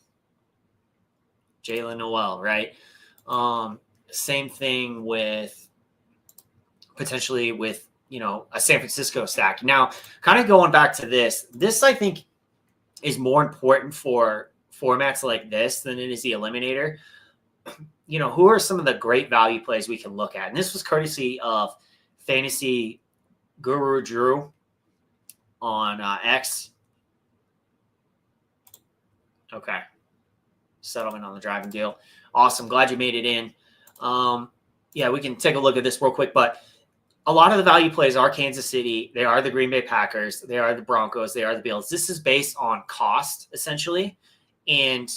Noel, right? Same thing with potentially with, a San Francisco stack. Now, kind of going back to this I think is more important for formats like this than it is the Eliminator. Who are some of the great value plays we can look at? And this was courtesy of Fantasy Guru Drew on X. Okay. Settlement on the driving deal. Awesome. Glad you made it in. Yeah, we can take a look at this real quick, but a lot of the value plays are Kansas City. They are the Green Bay Packers. They are the Broncos. They are the Bills. This is based on cost, essentially, and,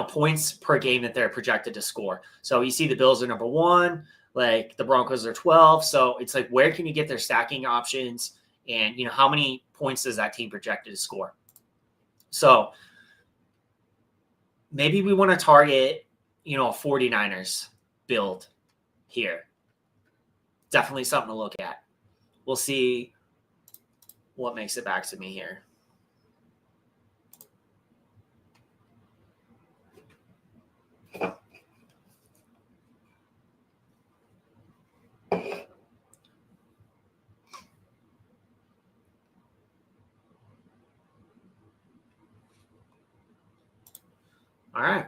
points per game that they're projected to score. So you see the Bills are number 1, the Broncos are 12. So it's where can you get their stacking options and, how many points does that team projected to score? So maybe we want to target, a 49ers build here. Definitely something to look at. We'll see what makes it back to me here. All right.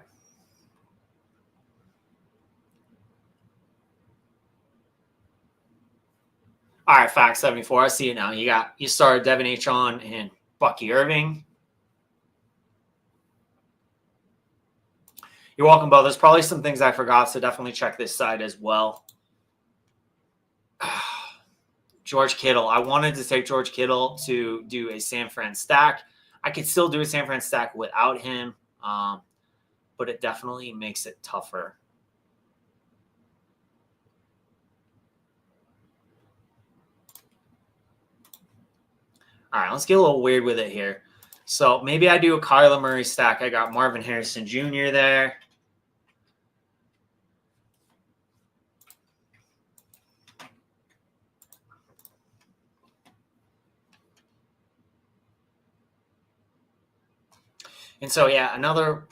All right, Fact 74. I see it now. You started Devin H. on and Bucky Irving. You're welcome, Bo. There's probably some things I forgot, so definitely check this side as well. George Kittle. I wanted to take George Kittle to do a San Fran stack. I could still do a San Fran stack without him, but it definitely makes it tougher. All right, let's get a little weird with it here. So maybe I do a Kyler Murray stack. I got Marvin Harrison Jr. there. And so, yeah, another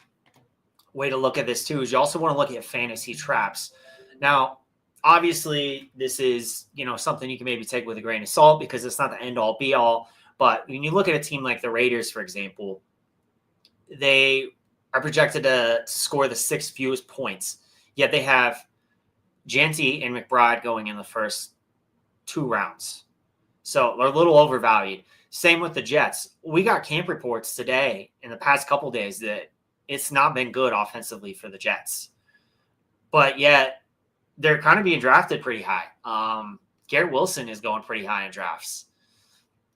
way to look at this too is you also want to look at fantasy traps. Now, obviously, this is, something you can maybe take with a grain of salt because it's not the end all be all. But when you look at a team like the Raiders, for example, they are projected to score the 6th fewest points. Yet they have Janty and McBride going in the first 2 rounds. So they're a little overvalued. Same with the Jets. We got camp reports today in the past couple days that it's not been good offensively for the Jets. But yet they're kind of being drafted pretty high. Garrett Wilson is going pretty high in drafts.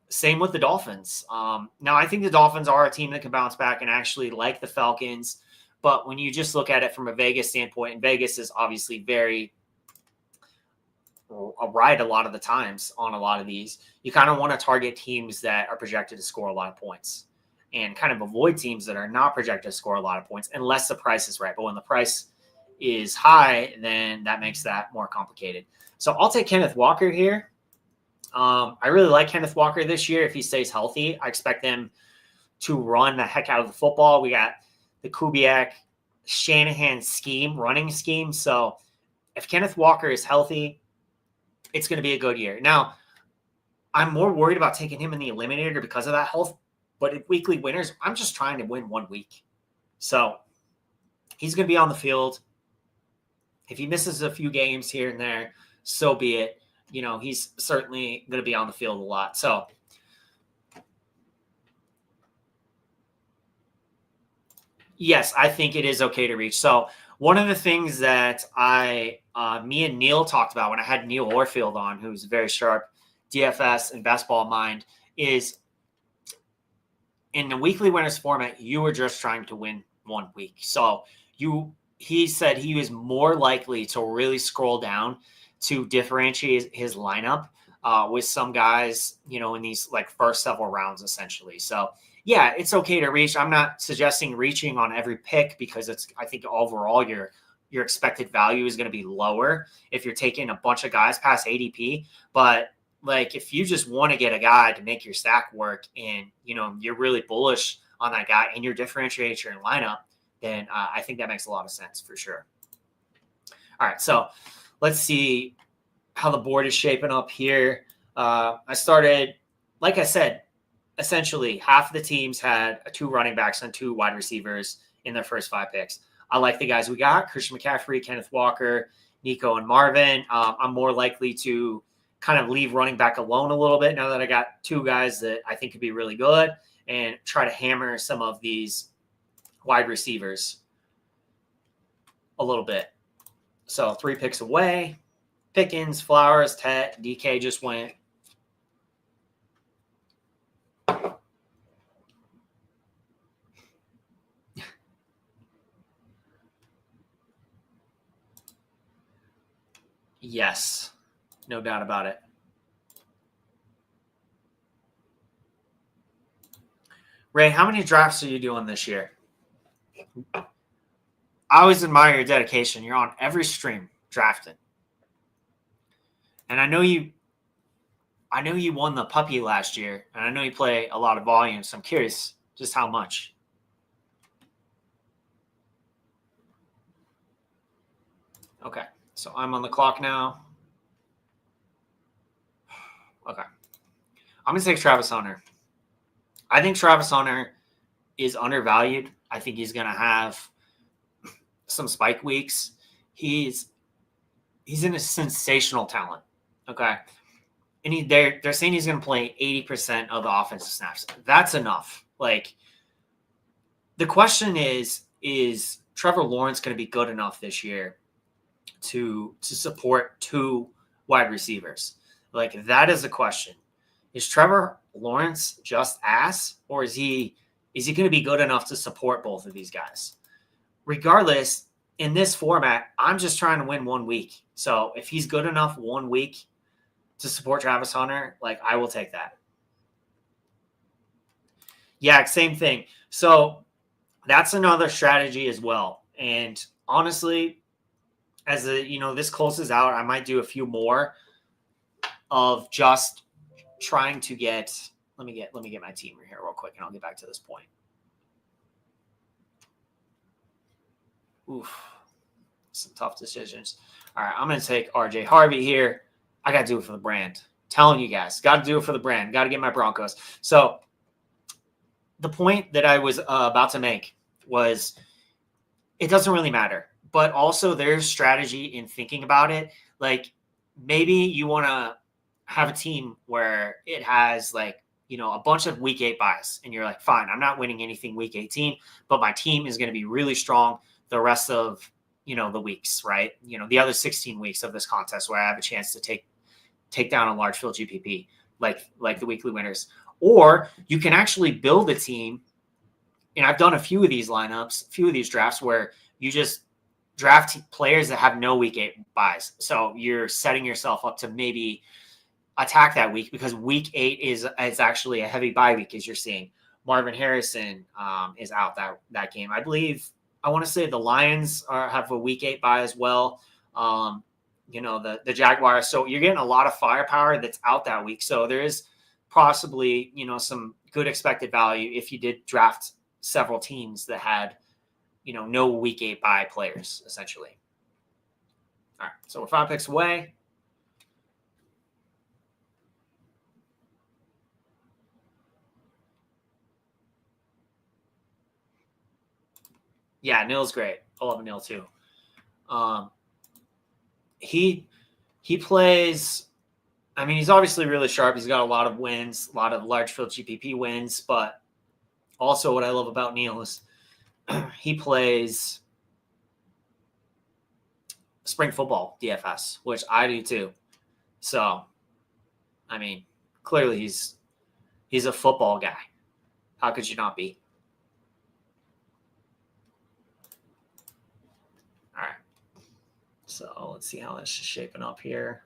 Same with the Dolphins. Now, I think the Dolphins are a team that can bounce back and actually like the Falcons. But when you just look at it from a Vegas standpoint, and Vegas is obviously very right a lot of the times on a lot of these, you kind of want to target teams that are projected to score a lot of points and kind of avoid teams that are not projected to score a lot of points unless the price is right. But when the price is high, then that makes that more complicated. So I'll take Kenneth Walker here. I really like Kenneth Walker this year if he stays healthy. I expect them to run the heck out of the football. We got the Kubiak Shanahan running scheme. So if Kenneth Walker is healthy, it's going to be a good year. Now, I'm more worried about taking him in the eliminator because of that health. But in weekly winners, I'm just trying to win 1 week. So he's going to be on the field. If he misses a few games here and there, so be it. He's certainly going to be on the field a lot. So yes, I think it is okay to reach. So one of the things that me and Neil talked about when I had Neil Orfield on, who's a very sharp DFS and best ball mind, is in the weekly winners format, you were just trying to win 1 week. So he said he was more likely to really scroll down to differentiate his lineup with some guys, in these first several rounds, essentially. So yeah, it's okay to reach. I'm not suggesting reaching on every pick because I think overall your expected value is going to be lower if you're taking a bunch of guys past ADP. But if you just want to get a guy to make your stack work and, you're really bullish on that guy and you're differentiate your lineup, then I think that makes a lot of sense for sure. All right. So let's see how the board is shaping up here. I started, like I said, essentially half of the teams had 2 running backs and 2 wide receivers in their first 5 picks. I like the guys we got: Christian McCaffrey, Kenneth Walker, Nico, and Marvin. I'm more likely to kind of leave running back alone a little bit now that I got 2 guys that I think could be really good and try to hammer some of these wide receivers a little bit. So 3 picks away. Pickens, Flowers, Tet, DK just went. Yes, no doubt about it. Ray, how many drafts are you doing this year? I always admire your dedication. You're on every stream drafting. And I know you won the puppy last year, and I know you play a lot of volume, so I'm curious just how much. Okay, so I'm on the clock now. Okay. I'm going to take Travis Hunter. I think Travis Hunter is undervalued. I think he's going to have some spike weeks, he's in a sensational talent. Okay. And they're saying he's going to play 80% of the offensive snaps. That's enough. Like, the question is Trevor Lawrence going to be good enough this year to support 2 wide receivers? Like, that is the question. Is Trevor Lawrence just ass, or is he going to be good enough to support both of these guys? Regardless, in this format, I'm just trying to win 1 week. So if he's good enough 1 week to support Travis Hunter, like, I will take that. Yeah, same thing. So that's another strategy as well. And honestly, as this closes out, I might do a few more of just trying to get. Let me get my team here real quick, and I'll get back to this point. Oof, some tough decisions. All right, I'm going to take RJ Harvey here. I got to do it for the brand. Telling you guys, got to do it for the brand. Got to get my Broncos. So the point that I was about to make was it doesn't really matter. But also there's strategy in thinking about it. Like, maybe you want to have a team where it has, like, a bunch of week 8 buys, and you're like, fine, I'm not winning anything week 18, but my team is going to be really strong the rest of, the weeks, right? The other 16 weeks of this contest where I have a chance to take down a large field GPP, like the weekly winners. Or you can actually build a team. And I've done a few of these lineups, a few of these drafts where you just draft players that have no week 8 buys. So you're setting yourself up to maybe attack that week, because week 8 is actually a heavy bye week, as you're seeing. Marvin Harrison is out that game. I want to say the Lions have a week 8 bye as well. The Jaguars. So you're getting a lot of firepower that's out that week. So there is possibly, some good expected value if you did draft several teams that had, no week 8 bye players, essentially. All right, so we're 5 picks away. Yeah, Neil's great. I love Neil too. He plays. I mean, he's obviously really sharp. He's got a lot of wins, a lot of large field GPP wins. But also, what I love about Neil is he plays spring football DFS, which I do too. So, I mean, clearly he's a football guy. How could you not be? All right. So let's see how this is shaping up here.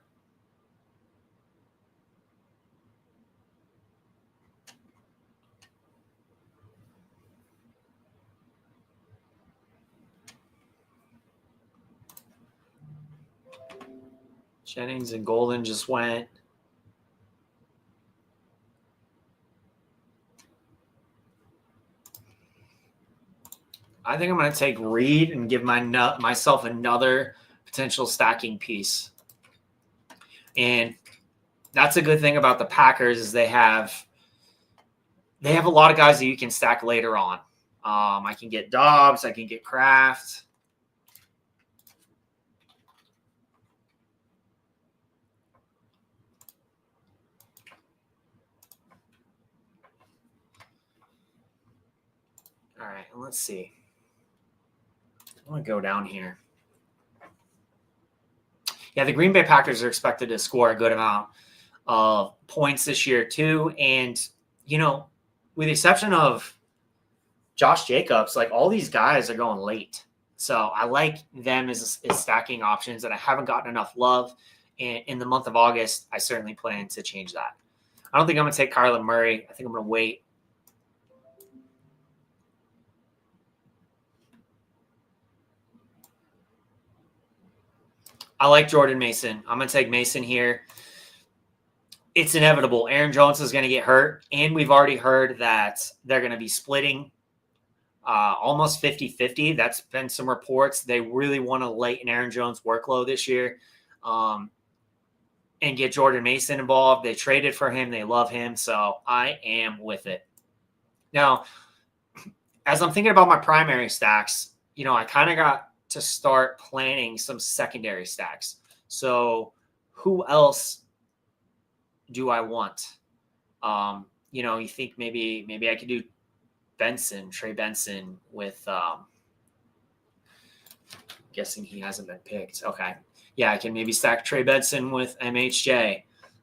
Jennings and Golden just went. I think I'm going to take Reed and give myself another potential stacking piece. And that's a good thing about the Packers is they have a lot of guys that you can stack later on. I can get Dobbs. I can get Kraft. All right, let's see. I want to go down here. Yeah, the Green Bay Packers are expected to score a good amount of points this year too. And, with the exception of Josh Jacobs, like all these guys are going late. So I like them as stacking options, and I haven't gotten enough love. And in the month of August, I certainly plan to change that. I don't think I'm going to take Kyler Murray. I think I'm going to wait. I like Jordan Mason. I'm going to take Mason here. It's inevitable. Aaron Jones is going to get hurt, and we've already heard that they're going to be splitting almost 50-50. That's been some reports. They really want to lighten Aaron Jones' workload this year and get Jordan Mason involved. They traded for him. They love him, so I am with it. Now, as I'm thinking about my primary stacks, I kind of got to start planning some secondary stacks. So who else do I want? You think maybe I could do Trey Benson with guessing he hasn't been picked. Okay. Yeah, I can maybe stack Trey Benson with MHJ.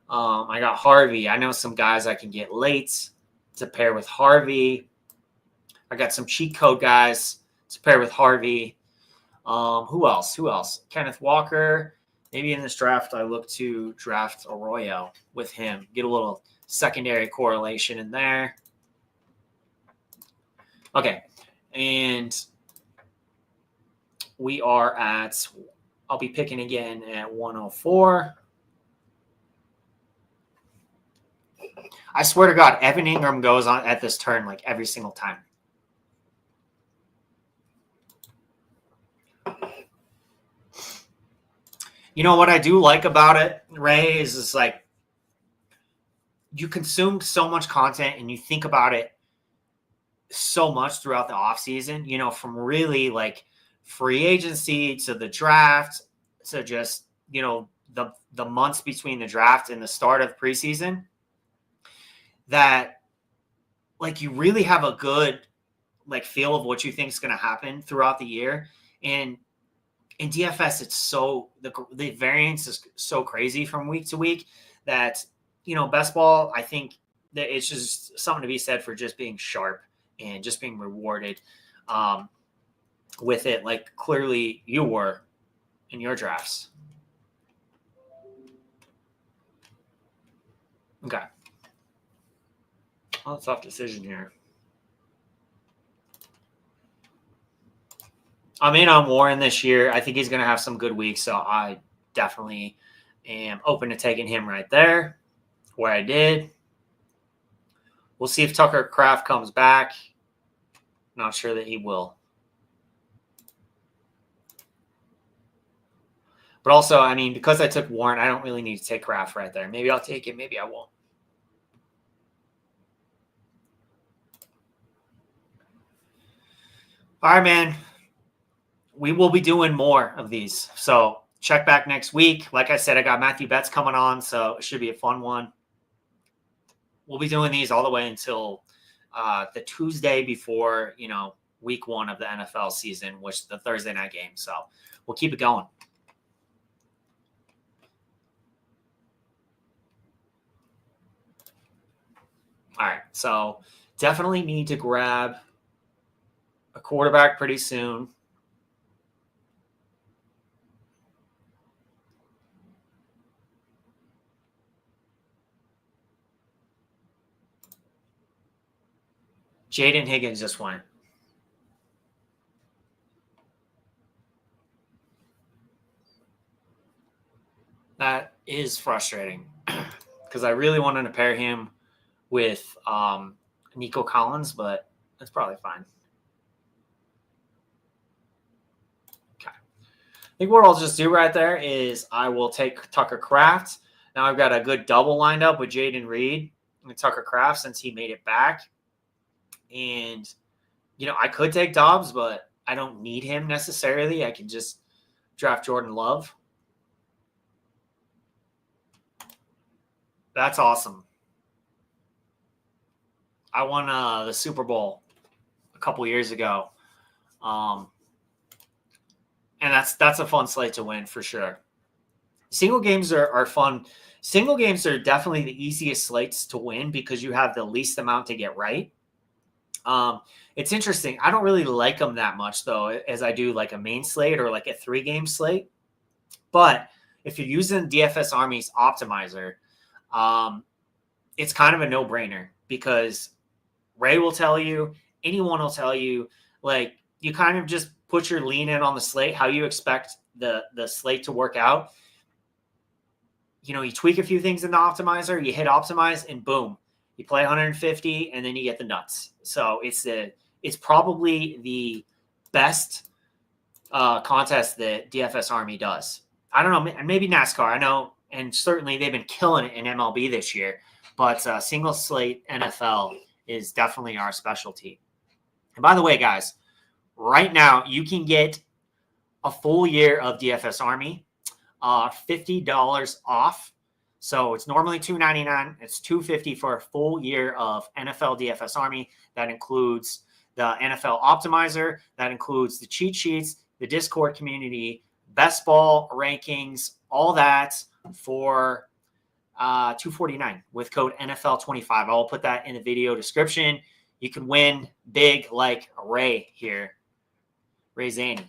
I got Harvey. I know some guys I can get late to pair with Harvey. I got some cheat code guys to pair with Harvey. Who else? Kenneth Walker. Maybe in this draft, I look to draft Arroyo with him. Get a little secondary correlation in there. Okay. And we are I'll be picking again at 104. I swear to God, Evan Ingram goes on at this turn like every single time. You know what I do like about it, Ray, is like you consume so much content and you think about it so much throughout the offseason, from really like free agency to the draft to just, the months between the draft and the start of preseason, that like you really have a good like feel of what you think is going to happen throughout the year. And in DFS, it's the variance is so crazy from week to week that, best ball, I think that it's just something to be said for just being sharp and just being rewarded with it. Like clearly you were in your drafts. Okay. Well, tough decision here. I'm in on Warren this year. I think he's going to have some good weeks, so I definitely am open to taking him right there where I did. We'll see if Tucker Kraft comes back. Not sure that he will. But also, because I took Warren, I don't really need to take Kraft right there. Maybe I'll take it. Maybe I won't. All right, man. We will be doing more of these. So check back next week. Like I said, I got Matthew Betts coming on, so it should be a fun one. We'll be doing these all the way until the Tuesday before, week 1 of the NFL season, which is the Thursday night game. So we'll keep it going. All right. So definitely need to grab a quarterback pretty soon. Jaden Higgins just went. That is frustrating because I really wanted to pair him with Nico Collins, but that's probably fine. Okay. I think what I'll just do right there is I will take Tucker Kraft. Now I've got a good double lined up with Jaden Reed and Tucker Kraft since he made it back. And, I could take Dobbs, but I don't need him necessarily. I can just draft Jordan Love. That's awesome. I won the Super Bowl a couple years ago. And that's a fun slate to win for sure. Single games are fun. Single games are definitely the easiest slates to win because you have the least amount to get right. It's interesting. I don't really like them that much though, as I do like a main slate or like a 3-game slate. But if you're using dfsarmy's optimizer, it's kind of a no-brainer because Ray will tell you, anyone will tell you, like you kind of just put your lean in on the slate, how you expect the slate to work out. You tweak a few things in the optimizer, you hit optimize, and boom. You play 150, and then you get the nuts. So it's probably the best contest that dfsarmy does. I don't know, maybe NASCAR. I know, and certainly they've been killing it in MLB this year. But single slate NFL is definitely our specialty. And by the way, guys, right now you can get a full year of DFS Army, $50 off. So it's normally $299. It's $250 for a full year of NFL DFS Army. That includes the NFL Optimizer. That includes the cheat sheets, the Discord community, best ball rankings, all that for $249 with code NFL25. I will put that in the video description. You can win big like Ray here, Ray Zaney.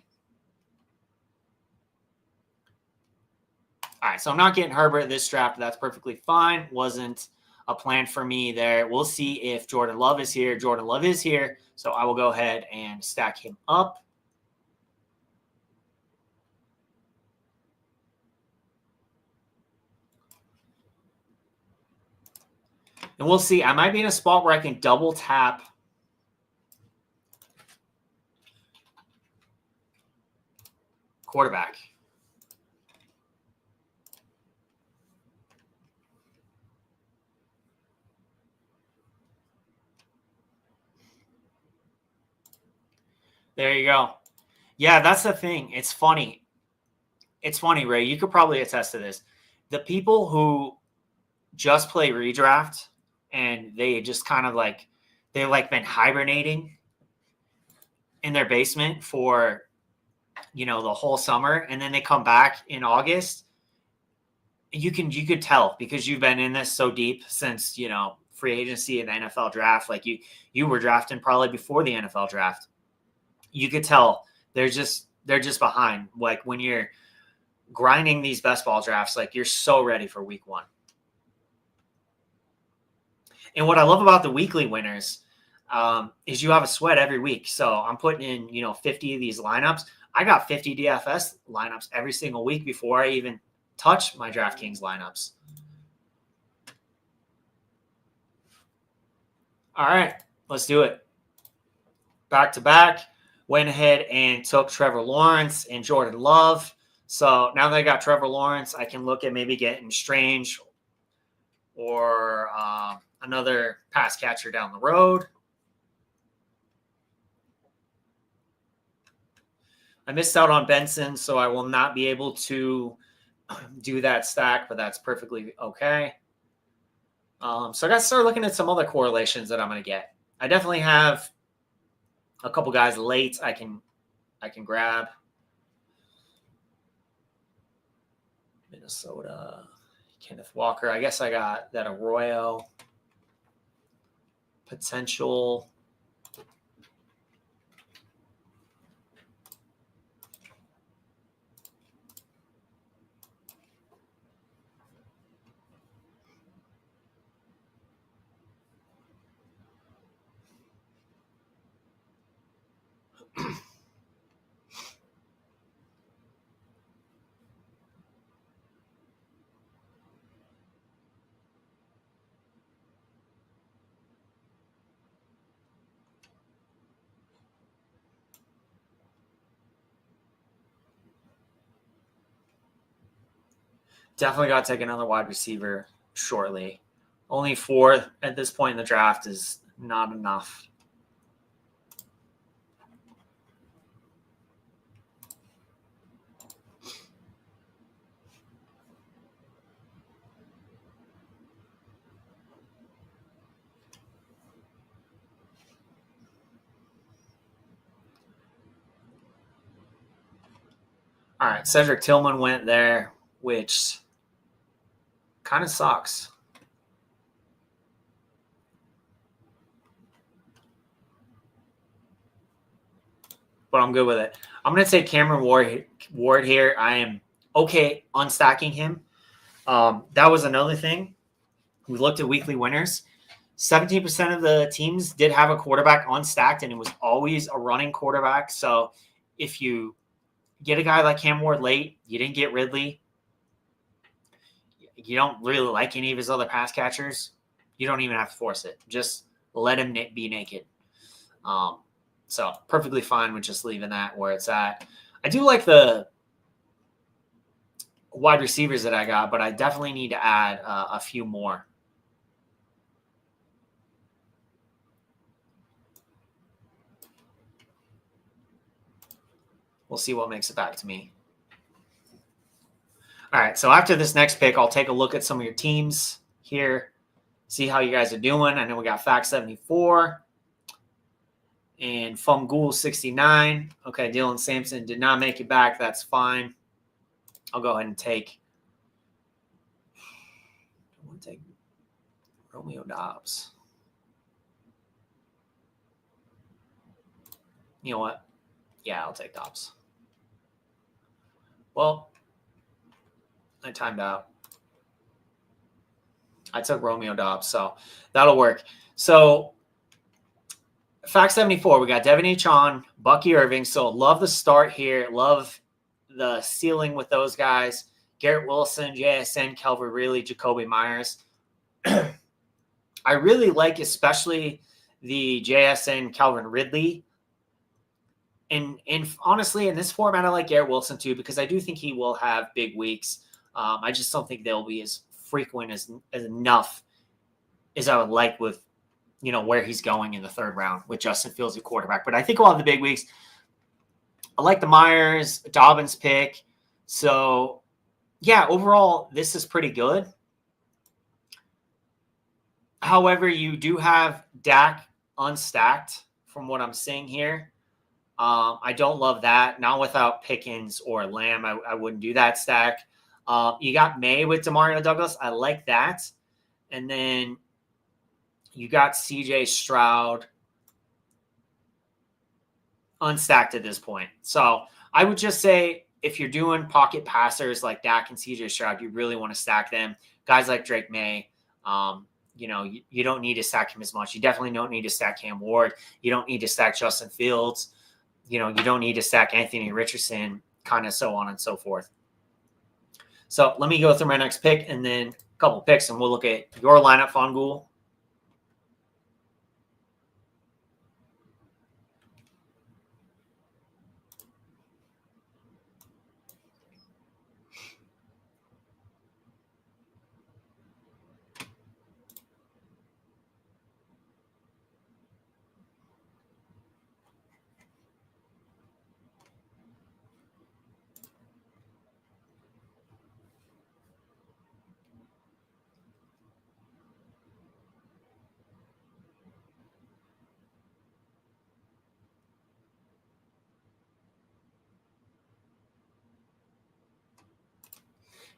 All right, so I'm not getting Herbert this draft. That's perfectly fine. Wasn't a plan for me there. We'll see if Jordan Love is here. Jordan Love is here, so I will go ahead and stack him up. And we'll see. I might be in a spot where I can double tap quarterback. There you go. Yeah, that's the thing. It's funny. It's funny, Ray. You could probably attest to this. The people who just play redraft and they just kind of like, they've like been hibernating in their basement for, you know, the whole summer, and then they come back in August. You could tell because you've been in this so deep since, you know, free agency and the NFL draft. Like you were drafting probably before the NFL draft. You could tell they're just behind. Like when you're grinding these best ball drafts, like you're so ready for week one. And what I love about the weekly winners is you have a sweat every week. So I'm putting in, you know, 50 of these lineups. I got 50 DFS lineups every single week before I even touch my DraftKings lineups. All right, let's do it. Back to back. Went ahead and took Trevor Lawrence and Jordan Love. So now that I got Trevor Lawrence, I can look at maybe getting Strange or another pass catcher down the road. I missed out on Benson, so I will not be able to do that stack, but that's perfectly okay. So I got to start looking at some other correlations that I'm going to get. I definitely have a couple guys late I can grab. Minnesota, Kenneth Walker. I guess I got that Arroyo potential. Definitely got to take another wide receiver shortly. Only 4 at this point in the draft is not enough. All right, Cedric Tillman went there, which kind of sucks. But I'm good with it. I'm going to take Cameron Ward here. I am okay unstacking him. That was another thing. We looked at weekly winners. 17% of the teams did have a quarterback unstacked, and it was always a running quarterback. So if you get a guy like Cam Ward late, you didn't get Ridley, you don't really like any of his other pass catchers, you don't even have to force it. Just let him be naked. So perfectly fine with just leaving that where it's at. I do like the wide receivers that I got, but I definitely need to add a few more. We'll see what makes it back to me. All right, so after this next pick, I'll take a look at some of your teams here, see how you guys are doing. I know we got Fact 74 and Fumghoul 69. Okay, Dylan Sampson did not make it back. That's fine. I'll go ahead and take Romeo Dobbs. You know what? Yeah, I'll take Dobbs. Well, I timed out. I took Romeo Dobbs, so that'll work. So, Fact 74, we got Devin H. on, Bucky Irving. So, love the start here. Love the ceiling with those guys. Garrett Wilson, JSN, Calvin Ridley, Jacoby Myers. I really like especially the JSN Calvin Ridley. And honestly, in this format, I like Garrett Wilson too, because I do think he will have big weeks. I just don't think they'll be as frequent as enough as I would like with, where he's going in the third round with Justin Fields at quarterback. But I think we'll have the big weeks. I like the Myers, Dobbins pick. So, yeah, overall, this is pretty good. However, you do have Dak unstacked from what I'm seeing here. I don't love that. Not without Pickens or Lamb. I wouldn't do that stack. You got May with Demario Douglas. I like that. And then you got CJ Stroud unstacked at this point. So I would just say if you're doing pocket passers like Dak and CJ Stroud, you really want to stack them. Guys like Drake May, you don't need to stack him as much. You definitely don't need to stack Cam Ward. You don't need to stack Justin Fields. You don't need to stack Anthony Richardson, kind of so on and so forth. So let me go through my next pick and then a couple picks, and we'll look at your lineup, Fumghoul.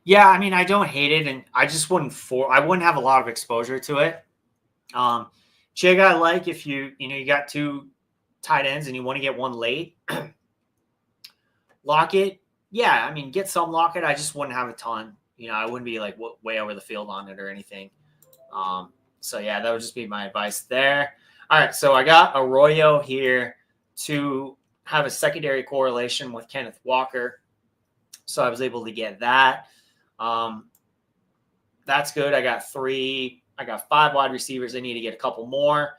Yeah, I mean, I don't hate it, and I just wouldn't have a lot of exposure to it. Chig, I like if you got two tight ends and you want to get one late. Lockett, yeah, I mean, get some Lockett. I just wouldn't have a ton. I wouldn't be like way over the field on it or anything. So yeah, that would just be my advice there. All right, so I got Arroyo here to have a secondary correlation with Kenneth Walker. So I was able to get that. That's good. I got 5 wide receivers. I need to get a couple more.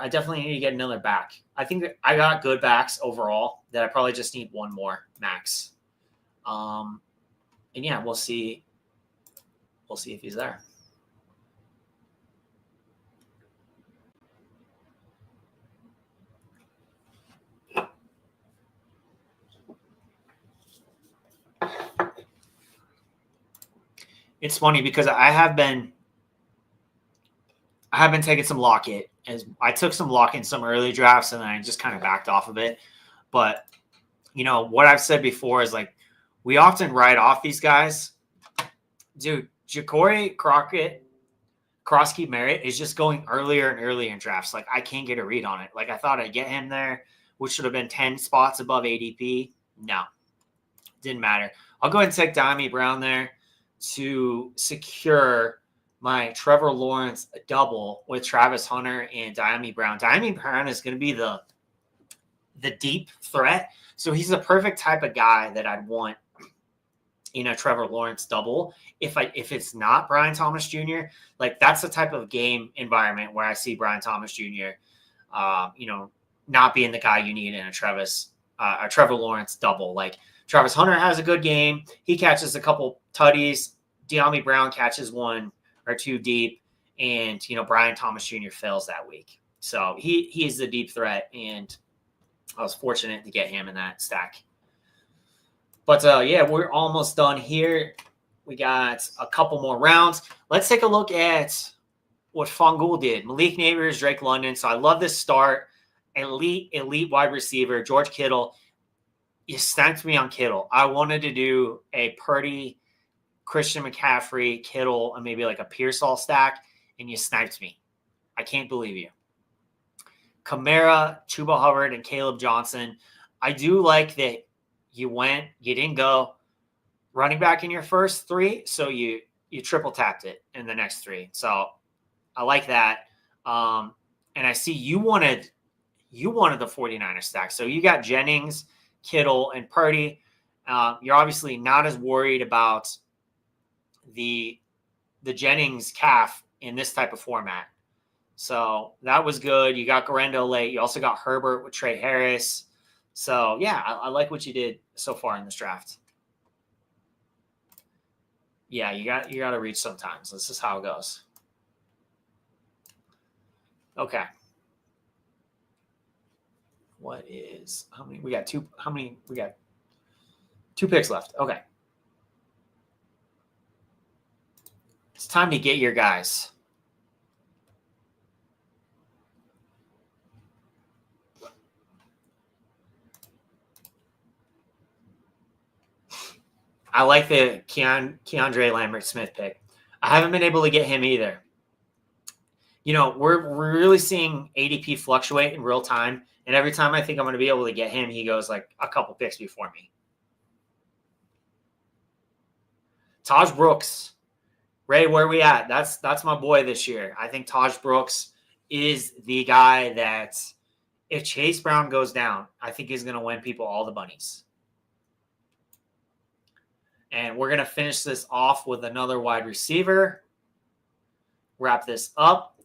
I definitely need to get another back. I think that I got good backs overall that I probably just need one more max. And yeah, we'll see. We'll see if he's there. It's funny because I have been taking some Lockett. As I took some Lockett in some early drafts, and then I just kind of backed off of it. But what I've said before is like we often write off these guys. Dude, Ja'Cory Crockett, Krosky Merritt is just going earlier and earlier in drafts. Like I can't get a read on it. Like I thought I'd get him there, which should have been 10 spots above ADP. No, didn't matter. I'll go ahead and take Diami Brown there to secure my Trevor Lawrence double with Travis Hunter and Diami Brown. Diami Brown is going to be the deep threat. So he's the perfect type of guy that I'd want in a Trevor Lawrence double. If it's not Brian Thomas Jr., like that's the type of game environment where I see Brian Thomas Jr., not being the guy you need in a Trevor Lawrence double. Like Travis Hunter has a good game. He catches a couple tutties. Diami Brown catches one or two deep. And, Brian Thomas Jr. fails that week. So he is the deep threat. And I was fortunate to get him in that stack. But yeah, we're almost done here. We got a couple more rounds. Let's take a look at what Fangul did. Malik Neighbors, Drake London. So I love this start. Elite wide receiver, George Kittle. You sniped me on Kittle. I wanted to do a Purdy, Christian McCaffrey, Kittle, and maybe like a Pearsall stack, and you sniped me. I can't believe you. Kamara, Chuba Hubbard, and Caleb Johnson. I do like that you didn't go running back in your first three, so you triple tapped it in the next three. So I like that. And I see you wanted the 49er stack. So you got Jennings, Kittle, and Purdy. You're obviously not as worried about the Jennings calf in this type of format. So that was good. You got Garendo late. You also got Herbert with Trey Harris. So yeah, I like what you did so far in this draft. Yeah, you got to reach sometimes. This is how it goes. Okay. How many? We got two picks left. Okay. It's time to get your guys. I like the Keandre Lambert-Smith pick. I haven't been able to get him either. You know, we're really seeing ADP fluctuate in real time, and every time I think I'm going to be able to get him, he goes like a couple picks before me. Taj Brooks. Ray, where are we at? That's my boy this year. I think Taj Brooks is the guy that if Chase Brown goes down, I think he's going to win people all the bunnies. And we're going to finish this off with another wide receiver. Wrap this up.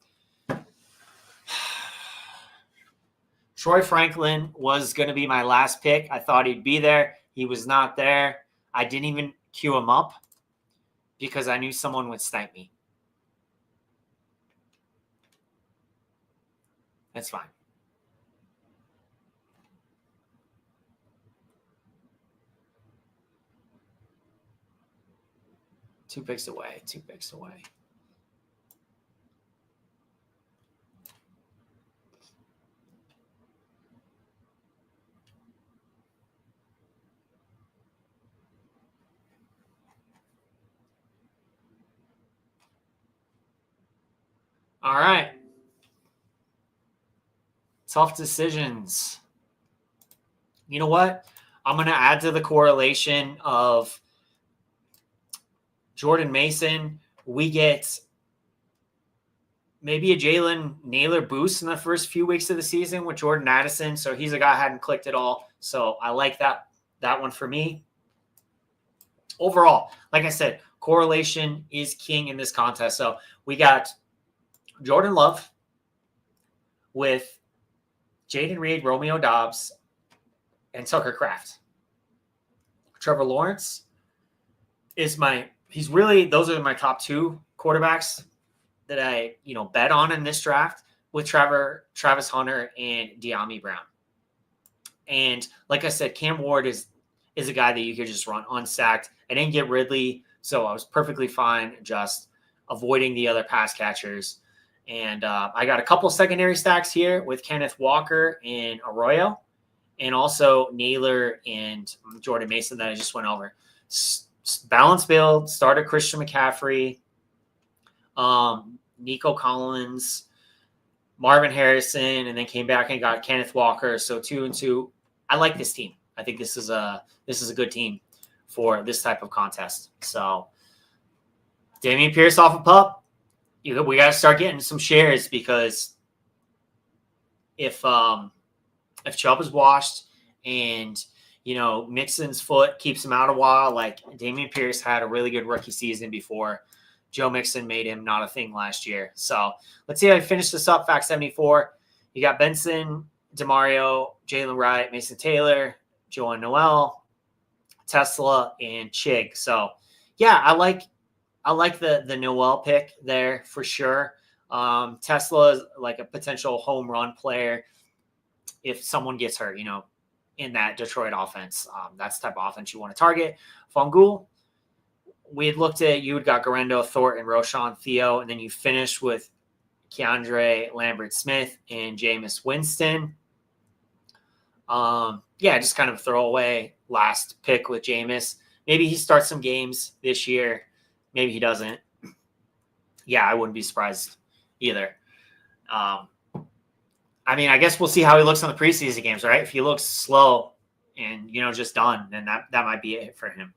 Troy Franklin was going to be my last pick. I thought he'd be there. He was not there. I didn't even queue him up because I knew someone would snipe me. That's fine. Two picks away. All right. Tough decisions. You know what? I'm going to add to the correlation of Jordan Mason. We get maybe a Jalen Naylor boost in the first few weeks of the season with Jordan Addison. So he's a guy I hadn't clicked at all. So I like that one for me. Overall, like I said, correlation is king in this contest. So we got Jordan Love with Jaden Reed, Romeo Doubs, and Tucker Kraft. Trevor Lawrence is those are my top two quarterbacks that I, bet on in this draft with Travis Hunter and De'Ami Brown. And like I said, Cam Ward is a guy that you could just run unstacked. I didn't get Ridley, so I was perfectly fine just avoiding the other pass catchers. And I got a couple secondary stacks here with Kenneth Walker and Arroyo, and also Naylor and Jordan Mason that I just went over. Balanced build, started Christian McCaffrey, Nico Collins, Marvin Harrison, and then came back and got Kenneth Walker. So 2 and 2. I like this team. I think this is a good team for this type of contest. So Dameon Pierce off a pup. We got to start getting some shares because if Chubb is washed and Mixon's foot keeps him out a while, like Dameon Pierce had a really good rookie season before Joe Mixon made him not a thing last year. So let's see how I finish this up. Fact 74. You got Benson, DeMario, Jalen Wright, Mason Taylor, Joan Noel, Tesla, and Chig. So yeah, I like the Noel pick there for sure. Tesla is like a potential home run player. if someone gets hurt, in that Detroit offense. That's the type of offense you want to target. Fungul, we had looked at, you had got Garendo, Thornton, Roshan, Theo, and then you finished with Keandre Lambert-Smith and Jameis Winston. Just kind of throw away last pick with Jameis. Maybe he starts some games this year. Maybe he doesn't. Yeah, I wouldn't be surprised either. I guess we'll see how he looks on the preseason games, right? If he looks slow and, just done, then that might be it for him.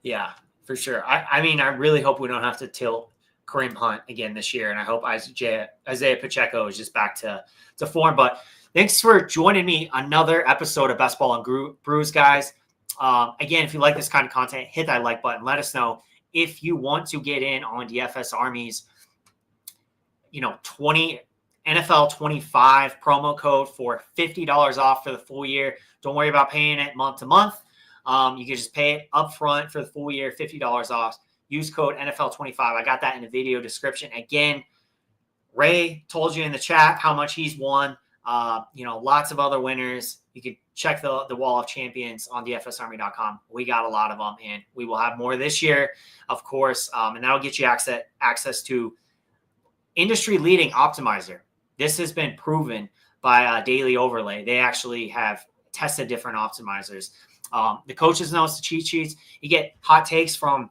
Yeah, for sure. I really hope we don't have to tilt Kareem Hunt again this year, and I hope Isaiah Pacheco is just back to form. But thanks for joining me another episode of Best Ball and Brews, guys. Again, if you like this kind of content, hit that like button. Let us know if you want to get in on DFS Army's, 20 NFL 25 promo code for $50 off for the full year. Don't worry about paying it month to month. You can just pay it up front for the full year, $50 off. Use code NFL25. I got that in the video description. Again, Ray told you in the chat how much he's won. Lots of other winners. You can check the wall of champions on dfsarmy.com. We got a lot of them, and we will have more this year, of course. And that'll get you access to industry-leading optimizer. This has been proven by Daily Overlay. They actually have tested different optimizers. The coaches know it's the cheat sheets. You get hot takes from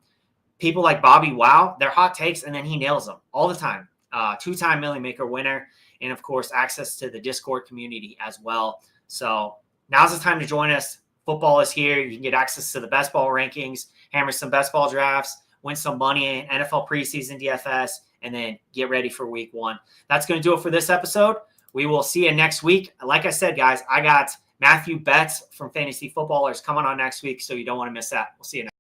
people like Bobby Wow. They're hot takes, and then he nails them all the time. 2-time Millie Maker winner, and, of course, access to the Discord community as well. So now's the time to join us. Football is here. You can get access to the best ball rankings, hammer some best ball drafts, win some money in NFL preseason DFS, and then get ready for week 1. That's going to do it for this episode. We will see you next week. Like I said, guys, I got Matthew Betts from Fantasy Footballers coming on next week, so you don't want to miss that. We'll see you next week.